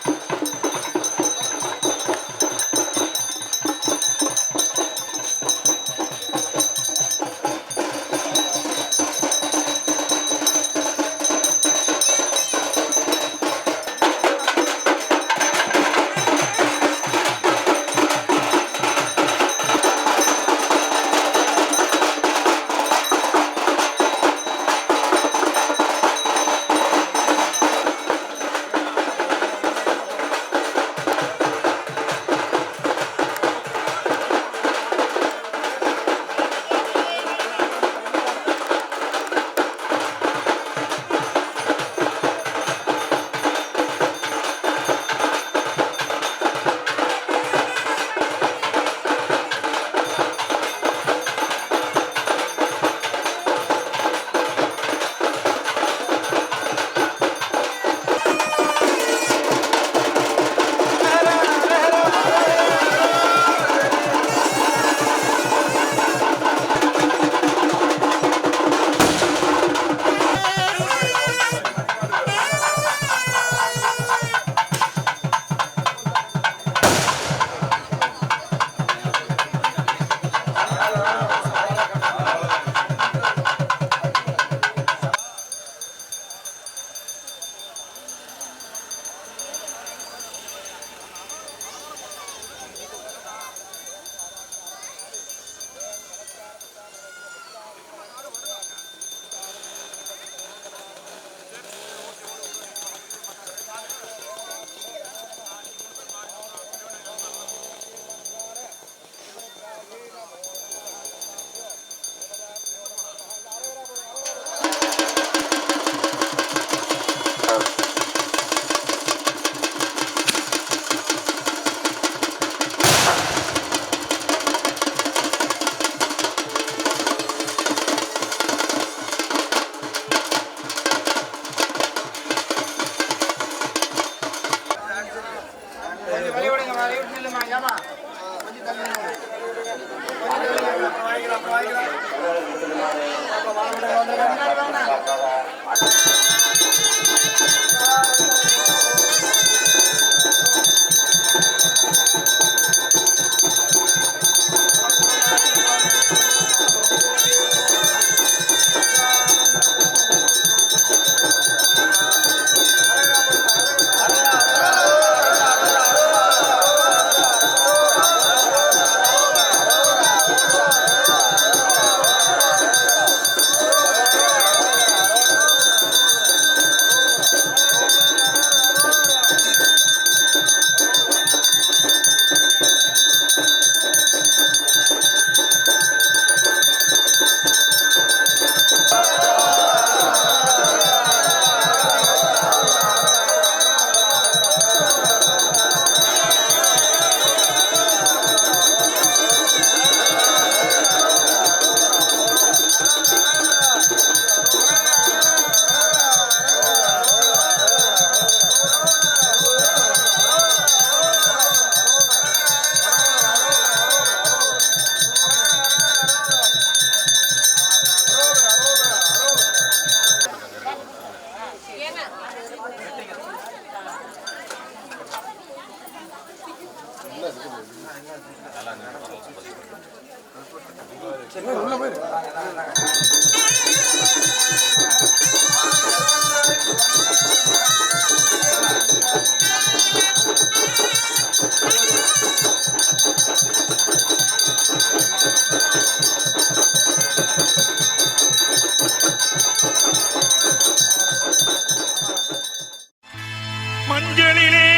மஞ்சளிலே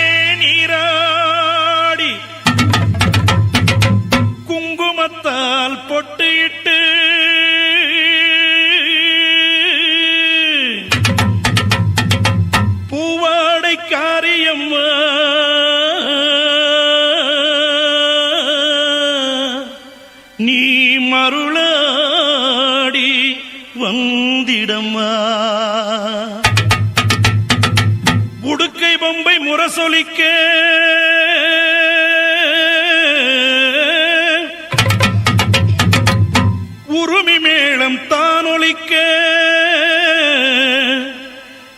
நீராடி குங்குமத்தால் பொட்டியிட்டு பூவாடை காரியம்மா நீ மருளாடி வந்திடம்மா உடுக்கை பொம்பை முரசொலிக்க உருமி மேளம் தானொலிக்க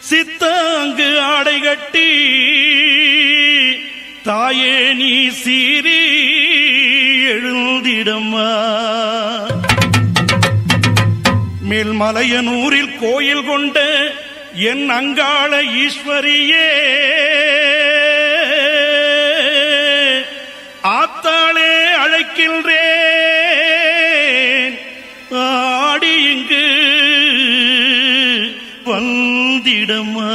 சித்தாங்கு ஆடை கட்டி தாயே நீ சீறி எழுந்திடம்மா மேல்மலையனூரில் கோயில் கொண்ட என் அங்காள ஈஸ்வரியே ஆத்தாளே அழைக்கின்றேன் ஆடி இங்கு வந்திடம்மா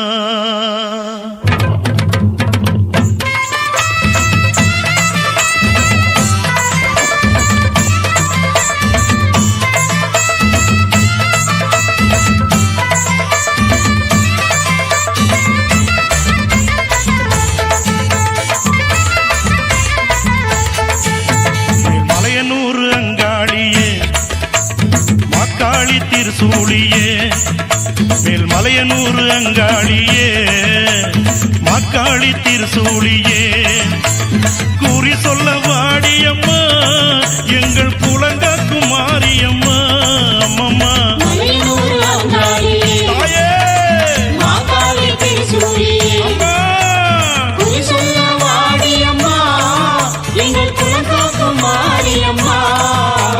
திருசூழியே மேல்மலையனூர் அங்காளியே மாக்காளி திருசூழியே கூறி சொல்ல வாடியம்மா எங்கள் புலங்காக்கும் மாரியம்மா அம்மம்மா தாயே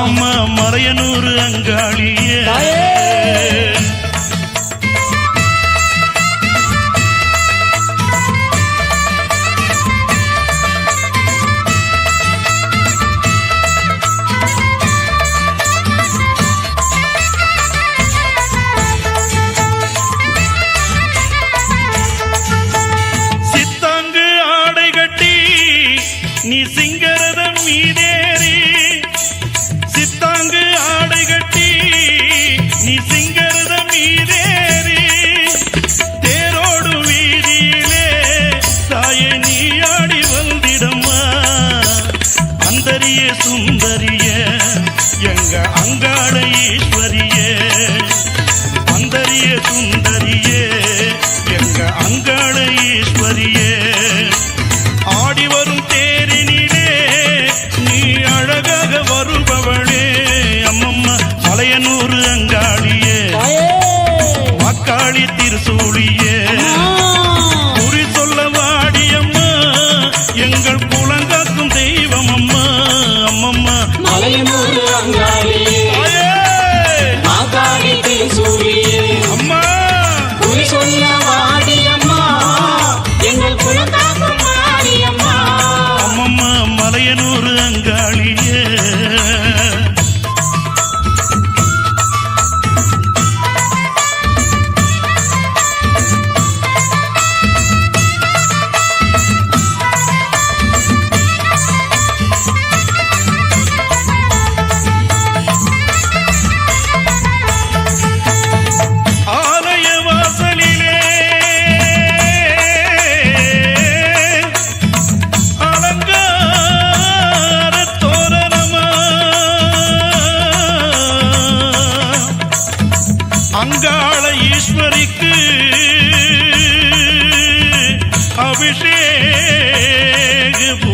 அம்மா மலையனூர் அங்காளியே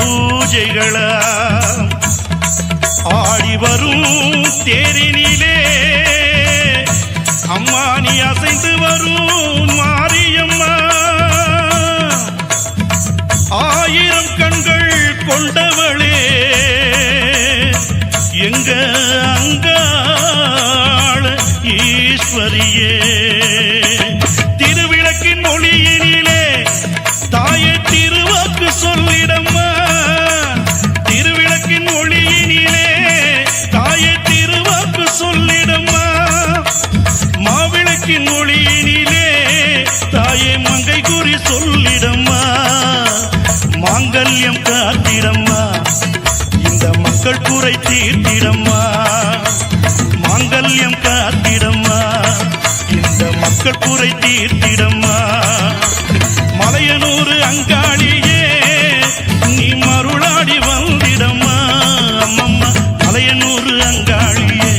பூஜைகளா ஆடி வரும் தேரினிலே அம்மா நீ அசைந்து வரும் மாரியம்மா ஆயிரம் கண்கள் கொண்டவளே எங்க அங்காள ஈஸ்வரியே திருவிளக்கின் ஒளியினிலே தாயே திருவாக்கு சொல்லிடம்மா திருவிளக்கின் ஒளியினிலே தாயே திருவாக்கு சொல்லிடம்மா மாவிளக்கின் ஒளியினிலே தாயே மங்கை குறி சொல்லிடம்மா மாங்கல்யம் காத்திடம்மா இந்த மக்கள் குறை தீர்த்திடம்மா மாங்கல்யம் காத்திடம்மா இந்த மக்கள் குறை தீர்த்திடம்மா மலையனூர் அங்காளியே நீ மருளாடி வந்திடம்மா அம்மம்மா மலையனூர் அங்காளியே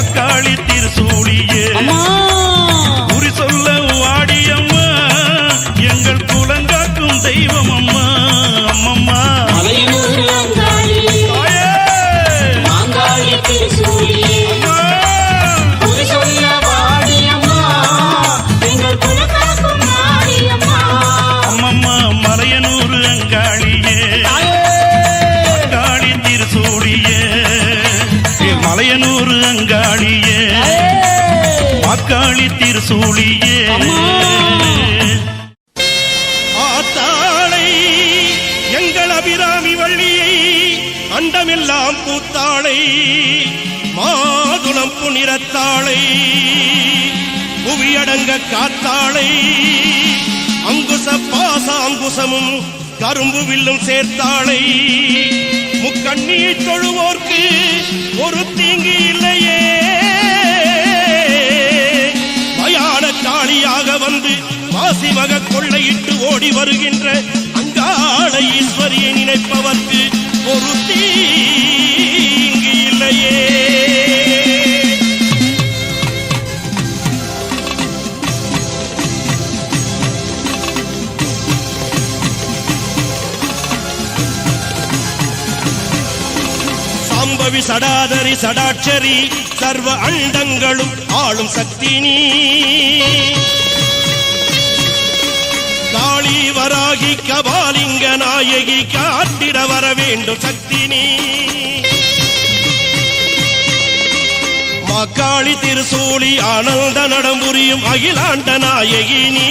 அக்காளி திருசூழியே குறி சொல்ல வாடியம்மா எங்கள் குலங்காக்கும் தெய்வம் அம்மா அம்மம்மா அம்மம்மா மலையனூர் அங்காளியே அக்காளி திருசூழியே மலையனூர் அங்காளியே அக்காளி திருசூழியே ஆத்தாளை எங்கள் அபிராமி வள்ளியை அண்டமெல்லாம் பூத்தாளை மாதுளம் புனிரத்தாளை புவியடங்க காத்தாளை அங்குச பாச அங்குசமும் கரும்பு வில்லும் சேர்த்தாளை முக்கண்ணியை தொழுவோர்க்கு ஒரு தீங்கு இல்லையே மயான காளியாக வந்து மாசிவக கொள்ளையிட்டு ஓடி வருகின்ற அங்காள ஈஸ்வரியை நினைப்பவர்க்கு ஒரு தீங்கு இல்லையே சாம்பவி சடாதரி சடாட்சரி சர்வ அண்டங்களும் ஆளும் சக்தி நீ காளி வராகி கபாலிங்க நாயகி காட்டிட வர வேண்டும் சக்தி நீ மாக்காளி திருசூழி ஆனந்த நடம்புரியும் அகிலாண்ட நாயகி நீ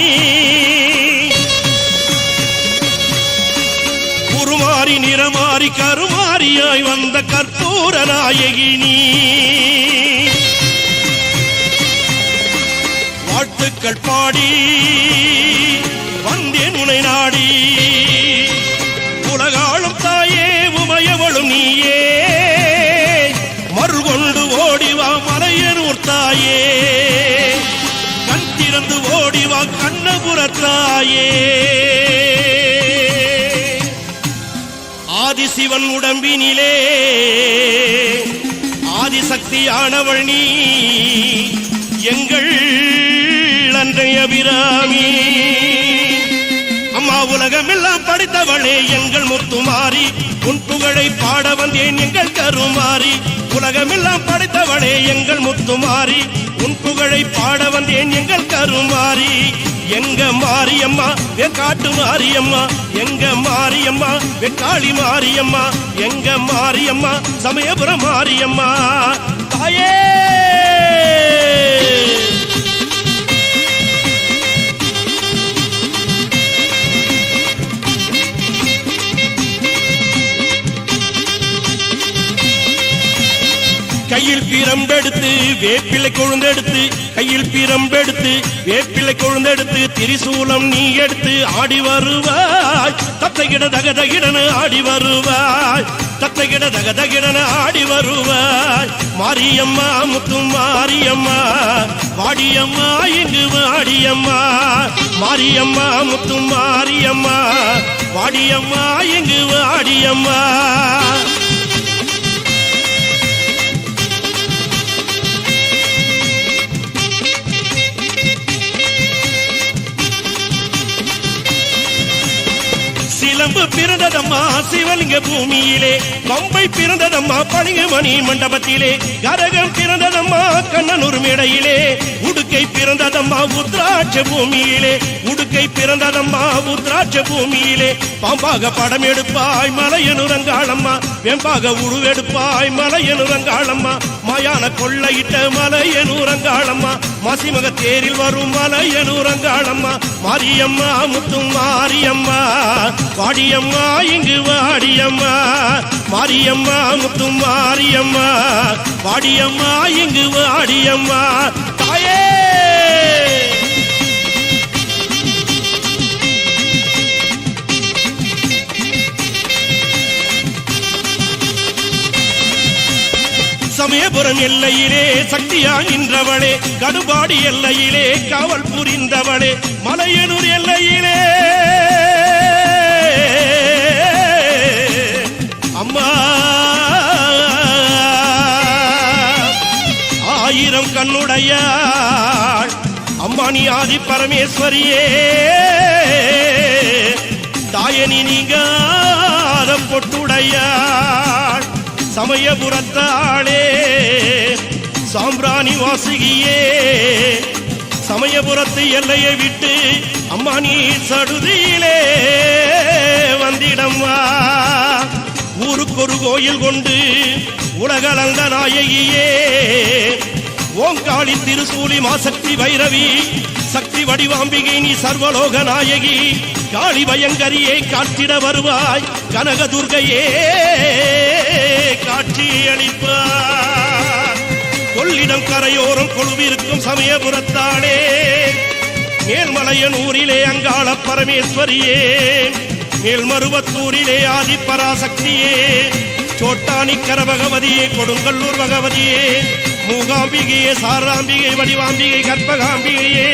குருமாரி நிறமாரி கருமாரியாய் வந்த கற்பூர நாயகி நீ வாழ்த்துக்கள் பாடி வந்தேன் உனை நாடி உலகாளும் தாயே உமையவளும் நீயே மறுகொண்டு ஓடிவா மலையனூர் தாயே கண் திறந்து ஓடிவா கண்ணபுரத்தாயே ஆதிசிவன் உடம்பினிலே ஆதிசக்தியானவள் நீ எங்கள் அன்றை அபிராமி அம்மா உலகமெல்லாம் படைத்தவளே எங்கள் முத்துமாரி உன் புகழை பாட வந்தேன் எங்கள் கருமாரி உலகமெல்லாம் படைத்தவளே எங்கள் முத்துமாரி உன் புகழை பாட வந்தேன் எங்கள் கருமாரி எங்க மாரியம்மா வெக்காட்டு மாரியம்மா எங்க மாரியம்மா வெக்காளி மாரியம்மா எங்க மாரியம்மா சமயபுரம் மாரியம்மா தாயே கையில் பிரம்பெடுத்து வேப்பிலை கொழுந்தெடுத்து கையில் பிரம்பெடுத்து வேப்பிலை கொழுந்தெடுத்து திரிசூலம் நீ எடுத்து ஆடி வருவாய் தத்தைகிட தகதகிடன ஆடி வருவாய் தத்தைகிட தகதகிடன ஆடி வருவாய் மாரியம்மா முத்து மாரியம்மா வாடியம்மா இங்கு வாடியம்மா மாரியம்மா முத்து மாரியம்மா வாடியம்மா இங்கு வாடியம்மா சிலம்பு பிறந்ததம்மா சிவலிங்க பூமியிலே, பம்பை பிறந்ததம்மா பளிங்குமணி மண்டபத்திலே, கரகம் பிறந்ததம்மா கண்ணனூர் மேடையிலே, உடுக்கை பிறந்ததம்மா உத்ராட்ச பூமியிலே, உடுக்கை பிறந்ததம்மா உத்ராட்ச பூமியிலே, பாம்பாக படம் எடுப்பாய் மலையனுரங்காளம்மா, வெம்பாக உருவெடுப்பாய் மலையனுரங்காளம்மா, மாயான கொள்ளையிட்ட மலையனுரங்காளம்மா, மாசிமக தேரில் வரும் மலையனுரங்காளம்மா, மாரியம்மா முத்தும் மாரியம்மா வாடியம்மா இங்கு வாடியம்மா, மாரியம்மா முத்தும் மாரியம்மா வாடியம்மா இங்கு வாடியம்மா தாயே. சமயபுரம் எல்லையிலே சக்தியா நின்றவளே, கடுபாடி எல்லையிலே காவல் புரிந்தவளே, மலையனூர் எல்லையிலே அம்மா ஆயிரம் கண்ணுடையாள் அம்மா நீ ஆதி பரமேஸ்வரியே, தாயனி நீங்காத பொட்டுடையாள் சமயபுரத்தாளே, சாம்பிராணி வாசுகியே, சமயபுரத்து எல்லையை விட்டு அம்மா நீ சடுதியிலே வந்திடம்மா, ஊருக்கொரு கோயில் கொண்டு உலகளந்த நாயகியே, ஓங்காளி திருசூலி மாசக்தி பைரவி சக்தி வடிவாம்பிகை நீ சர்வலோக நாயகி, காளி பயங்கரியை காட்டிட வருவாய் கனகதுர்கையே காட்சி அளிப்பார், கொள்ளிடம் கரையோரம் கொழுவிருக்கும் சமயபுரத்தாளே, மேல்மலையனூரிலே அங்காள பரமேஸ்வரியே, மேல்மருவத்தூரிலே ஆதிப்பராசக்தியே, சோட்டானிக்கர பகவதியே, கொடுங்கல்லூர் பகவதியே, மூகாம்பிகையே, சாராம்பிகை, வடிவாம்பிகை, கற்பகாம்பிகையே,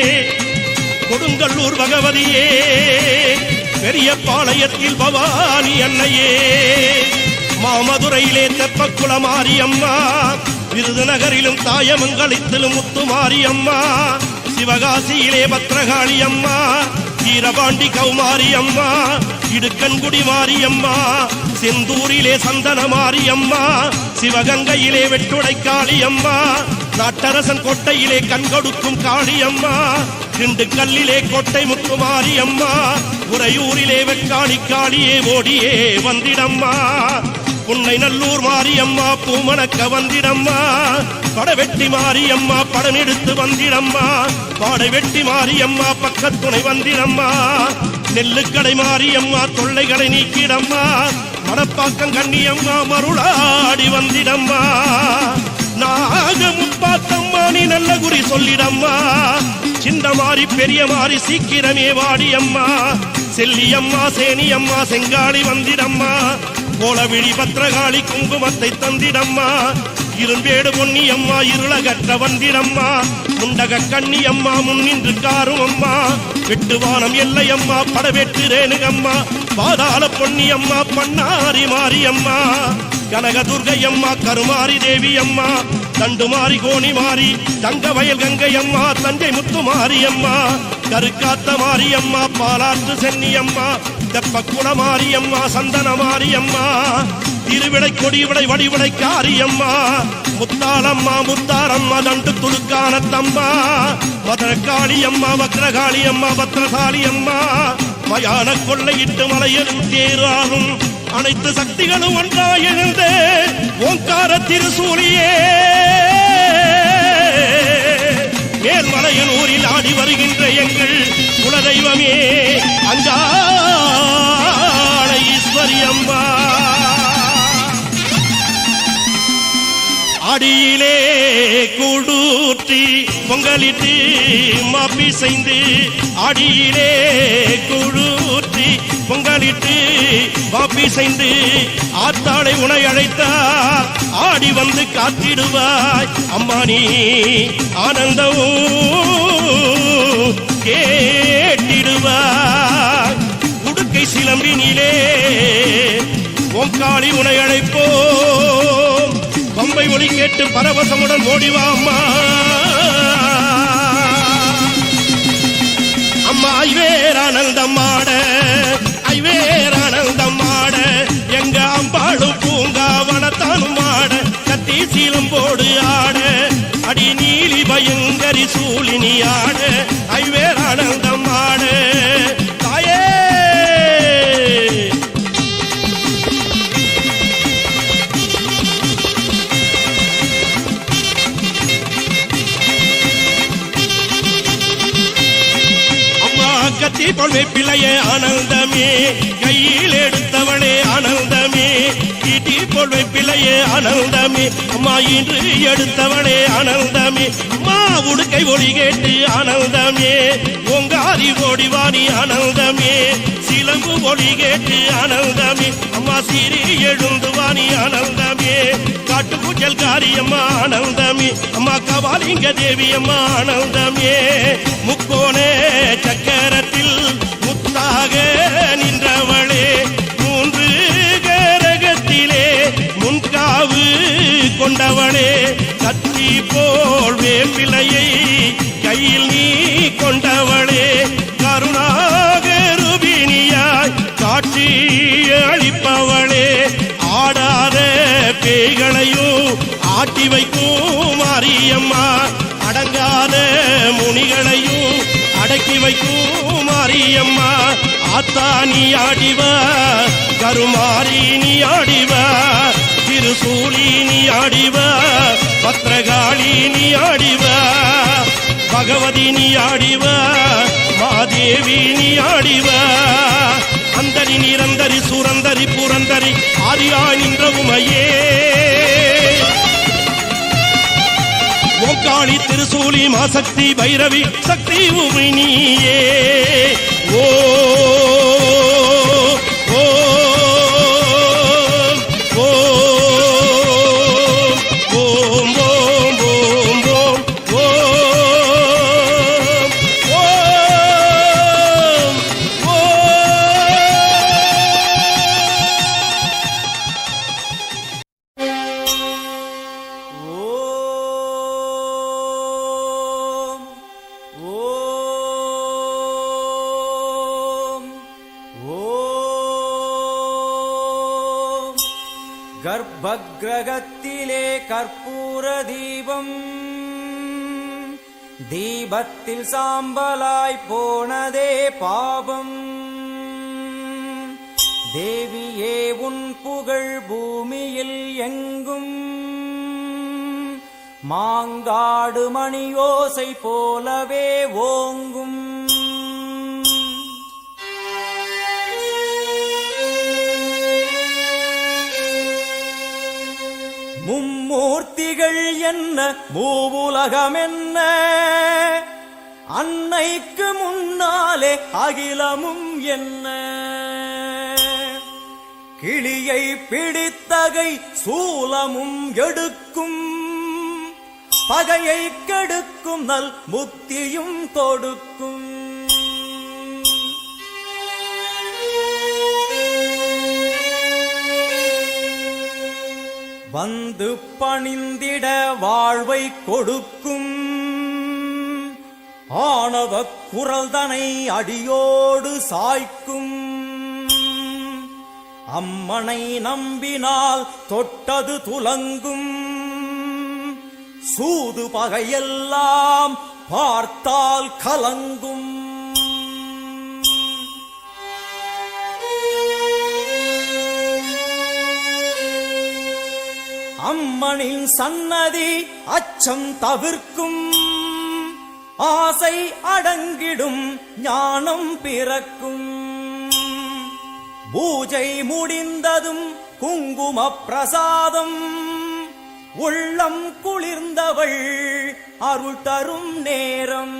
கொடுங்கல்லூர் பகவதியே, பெரிய பாளையத்தில் பவானி அன்னையே, மாமதுரையிலே தெப்பக்குள மாரியம்மா, விருதுநகரிலும் தாயமங்கலத்திலும் முத்து மாரியம்மா, சிவகாசியிலே பத்ரகாளி அம்மா, வீரபாண்டி கௌமாரி அம்மா, இடுக்கன்குடி மாரியம்மா, செந்தூரிலே சந்தன மாரியம்மா, சிவகங்கையிலே வெட்டுடை காளியம்மா, நாட்டரசன் கோட்டையிலே கண்கொடுக்கும் காளியம்மா, திண்டுக்கல்லிலே கோட்டை முத்து மாரியம்மா, உறையூரிலே வெக்காளி காளியே ஓடியே வந்திடம்மா, புன்னை நல்லூர் மாரியம்மா பூமணக்க வந்திடம்மா, படவெட்டி மாரியம்மா படம் எடுத்து வந்திடம்மா, பாடை வெட்டி மாரியம்மா பக்கத்துணை வந்திடம்மா, நெல்லுக்கடை மாரியம்மா தொல்லைகளை நீக்கிடம்மா, மடப்பாக்கம் கண்ணியம்மா மருளாடி வந்திடம்மா, நாக முப்பாத்தம்மா நீ நல்ல குறி சொல்லிடம்மா, சின்ன மாறி பெரிய மாறி சீக்கிரமே வாடியம்மா, செல்லியம்மா சேனியம்மா செங்காளி வந்திடம்மா, கோலவிழி பத்ரகாளி குங்குமத்தை தந்திடம்மா, இரும்பேடு பொன்னியம்மா இருளகற்ற வந்திடம்மா, முண்டக கண்ணியம்மா முன்னின்று காரும் அம்மா, வெட்டுவானம் எல்லையம்மா படவெட்டு ரேணுகம்மா, பாதாள பொன்னியம்மா பண்ணாரி மாரியம்மா, கனகதுர்கையம்மா கருமாரி தேவியம்மா, தண்டுமாரி கோணி மாறி தங்க வயல் கங்கையம்மா, தஞ்சை முத்து மாரியம்மா, கருக்காத்த மாரியம்மா பாலாற்று சென்னியம்மா, தெப்பக்குள மாரியம்மா சந்தன மாரியம்மா, திருவிடை கொடிவிடை வடிவிடை காரியம்மா, முத்தாளம்மா முத்தாரம்மா தண்டு துடுக்கான தம்மா, மதுரகாளியம்மா வக்ரகாளியம்மா பத்ரசாலியம்மா, மயான கொள்ளையிட்டு மலையில் தேராகும் அனைத்து சக்திகளும் ஒன்றாய் எழுந்து ஓங்கார திருசூலியே, மேல்மலையனூரில் ஆடி வருகின்ற எங்கள் குலதெய்வமே அங்காள ஈஸ்வரி அம்மா, அடியிலே கூடூற்றி பொங்கலிட்டு மாப்பி செய்து, அடியிலே கூடூற்றி பொங்கலிட்டு மாப்பி செய்து, ஆத்தாளை உனை அழைத்தார் ஆடி வந்து காத்திடுவாய் அம்மா நீ ஆனந்தம் கேட்டிடுவாய், உடுக்கை சிலம்பினிலே ஓங்காளி உனை அழைப்போம், பம்பை ஒளி கேட்டு பரவசமுடன் ஓடிவாம்மா, அம்மா ஐவேர் ஆனந்தம் ஆட ஐவேர் ஆனந்தம் ஆட ஐவேர் ஆனந்தம் ஆட தாயே கத்தி பொல்வை பிள்ளையே ஆனந்தமே கையில் எடுத்தவளே ஆனந்தமே ஈட்டி பொல்வை பிள்ளையே ஆனந்தமே அம்மா இன்று எடுத்தவளே ஆனந்தமே அம்மா உடுக்கை ஒளி கேட்டு ஆனந்தமே ஓங்காரி ஓடிவாணி ஆனந்தமே சிலம்பு ஒளி கேட்டு ஆனந்தமே அம்மா சீரி எழுந்துவாணி ஆனந்தமே காட்டு பூச்சல் காரியம்மா ஆனந்தமே அம்மா கபாலிங்க தேவி அம்மா ஆனந்தமே முக்கோணே சக்கரத்தில் முத்தாக நின்றவளே மூன்று கரகத்திலே முன்காவு கொண்டவளே கத்தி போல் வேப்பிலையை கையில் நீ கொண்டவளே கருணாகருபிணியாய் காட்சி அளிப்பவளே ஆடாத பேய்களையும் ஆட்டி வைக்கும் மாரியம்மா அடங்காத முனிகளையும் அடக்கி வைக்கும் மாரியம்மா ஆத்தா நீ ஆடிவா கருமாரி நீ ஆடிவா திருசூலி நீ ஆடிவா பத்ரகாளி நீ ஆடிவா பகவதி நீ ஆடிவா மாதேவி நீ ஆடிவா அந்தரி நிரந்தரி சுரந்தரி புரந்தரி ஆதியா நின்ற உமையே ஓங்காளி திருசூலி மாசக்தி பைரவி சக்தி உமினியே ஓ ஓ ஓ ஓம் ஓம் ஓம் ஓம் ஓம் ஓம் கர்ப்பகிரகத்திலே கற்பூர தீபம் தீபத்தில் சாம்பலாய் போனதே பாபம் தேவியே உன் புகழ் பூமியில் எங்கும் மாங்காடு மணியோசை போலவே ஓங்கும் மும்மூர்த்திகள் என்ன மூவுலகம் என்ன அன்னைக்கு முன்னாலே அகிலமும் என்ன கிளியை பிடித்தகை சூலமும் எடுக்கும் பகையை கெடுக்கும் நல் முக்தியும் கொடுக்கும் வந்து பணிந்திட வாழ்வை கொடுக்கும் ஆணவ குரல்தனை அடியோடு சாய்க்கும் அம்மனை நம்பினால் தொட்டது துலங்கும் சூது பகையெல்லாம் பார்த்தால் கலங்கும் அம்மனின் சன்னதி அச்சம் தவிர்க்கும் ஆசை அடங்கிடும் ஞானம் பிறக்கும் பூஜை முடிந்ததும் குங்கும பிரசாதம் உள்ளம் குளிர்ந்தவள் அருள் தரும் நேரம்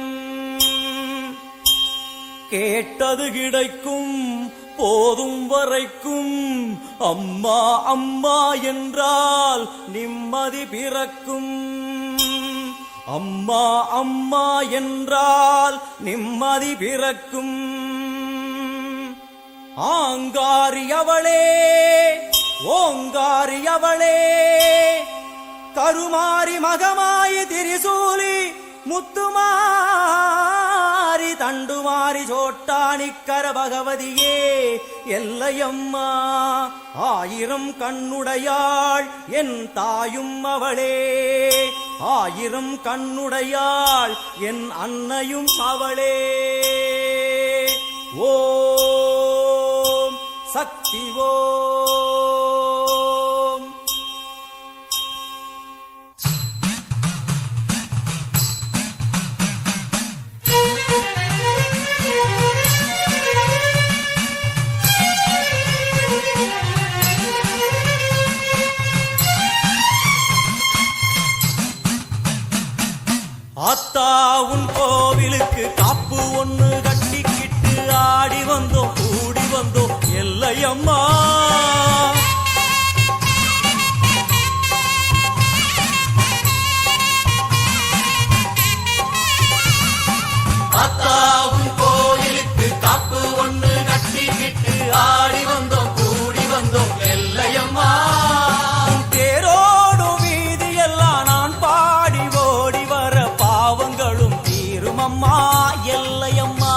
கேட்டது கிடைக்கும் போதும் வரைக்கும் அம்மா அம்மா என்றால் நிம்மதி பிறக்கும் அம்மா அம்மா என்றால் நிம்மதி பிறக்கும் ஆங்காரியவளே ஓங்காரியவளே கருமாரி மகமாயி திரிசூலி முத்துமாரி தண்டுமாரி சோட்டானிக்கர பகவதியே எல்லையம்மா ஆயிரம் கண்ணுடையாள் என் தாயும் அவளே ஆயிரம் கண்ணுடையாள் என் அன்னையும் அவளே. ஓம் சக்தி ஓம். ஆத்தா உன் கோவிலுக்கு காப்பு ஒண்ணு கட்டிக்கிட்டு ஆடி வந்தோம் கூடி வந்தோம் எல்லையம்மா. ஆத்தா உன் கோவிலுக்கு காப்பு ஒண்ணு கட்டிக்கிட்டு ஆடி வந்தோம் கூடி வந்தோம் எல்லையம்மா. தேரோடும் வீதி எல்லாம் நான் பாடி ஓடி வர பாவங்களும் தீருமம்மா எல்லையம்மா.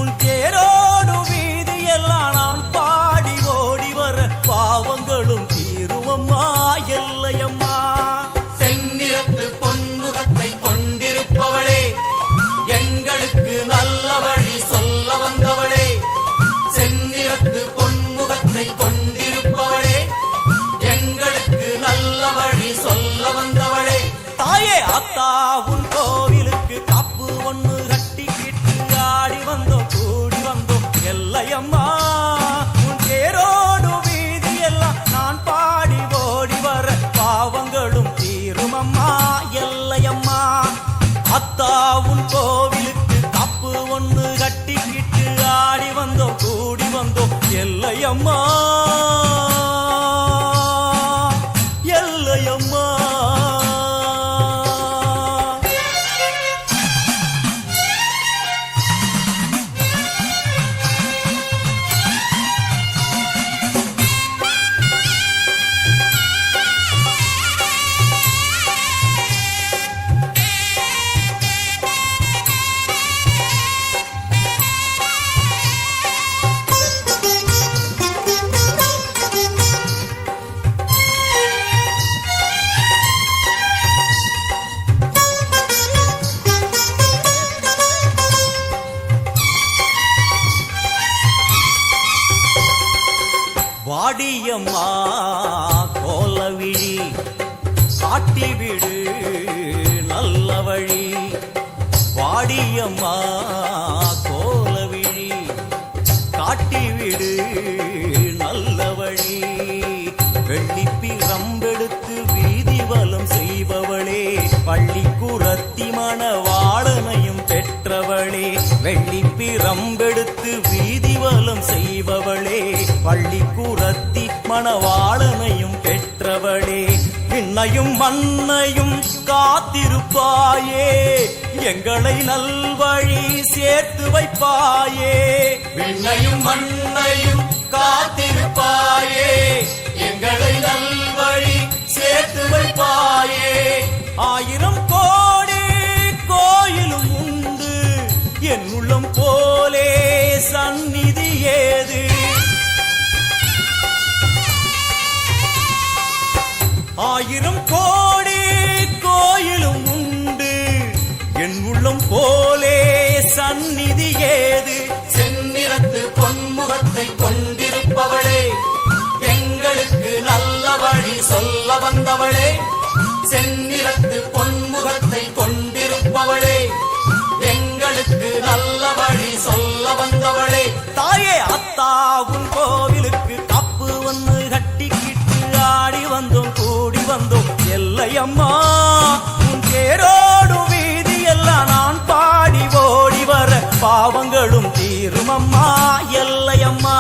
உன் தேரோடும் வீதி எல்லாம் நான் பாடி ஓடி வர பாவங்களும் தீருமம்மா எல்லையம்மா. செந்நிறத்து பொன்முகத்தை கொண்டிருப்பவளே, எங்களுக்கு நல்ல வழி சொல்ல வந்தவளே. செந்நிறத்து பொன்முகத்தை கொண்டிருப்பவளே, எங்களுக்கு நல்ல வழி சொல்ல வந்தவளே. தாயே ஆத்தா உன் கோவிலுக்கு காப்பு ஒண்ணு கட்டிக்கிட்டு ஆடி வந்தோம் கூடி வந்தோம் எல்லையம்மா. உன் தேரோடு வீதி எல்லாம் நான் பாடி ஓடி வர பாவங்களும் தீருமம்மா எல்லையம்மா. அத்தா உன் கோவிலுக்கு காப்பு ஒண்ணு கட்டிக்கிட்டு ஆடி வந்தோம் கூடி வந்தோம் எல்லையம்மா எல்லையம்மா. வாடியம்மா கோலவிழி காட்டிவிடு நல்ல வழி. வாடியம்மா கோலவிழி காட்டிவிடு நல்ல வழி. வெள்ளிப்பிரம்பெடுத்து வீதி வலம் செய்பவளே, பள்ளிக்குரத்தி மணவாளனையும் பெற்றவளே. வெள்ளிப்பிரம்பெடுத்து வீதி வலம் செய்பவளே, பள்ளிக்குரத்தி மணவாளனையும் பெற்றவளே. விண்ணையும் மண்ணையும் காத்திருப்பாயே, எங்களை நல்வழி சேர்த்து வைப்பாயே. விண்ணையும் மண்ணையும் காத்திருப்பாயே, எங்களை நல்வழி சேர்த்து வைப்பாயே. ஆயிரம் கோடி கோயிலும் உண்டு, என் உள்ளம் போலே சந்நிதி ஏது. ஆயிரம் கோடி கோயிலும் உண்டு, என் உள்ளம் போலே சந்நிதி ஏது. செந்நிறத்து பொன்முகத்தை கொண்டிருப்பவளே, எங்களுக்கு நல்ல வழி சொல்ல வந்தவளே. செந்நிறத்து பொன்முகத்தை கொண்டிருப்பவளே, எங்களுக்கு நல்ல வழி சொல்ல வந்தவளே. தாயே அத்தா உன் கோவிலுக்கு காப்பு ஒண்ணு கட்டிக்கிட்டு ஆடி வந்தோம் கூடி வந்தோம் எல்லையம்மா. உன் தேரோடும் வீதி எல்லாம் நான் பாடி ஓடி வர பாவங்களும் தீருமம்மா எல்லையம்மா.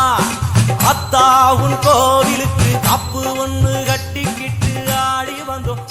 அத்தா உன் கோவிலுக்கு காப்பு ஒண்ணு கட்டிக்கிட்டு ஆடி வந்தோம்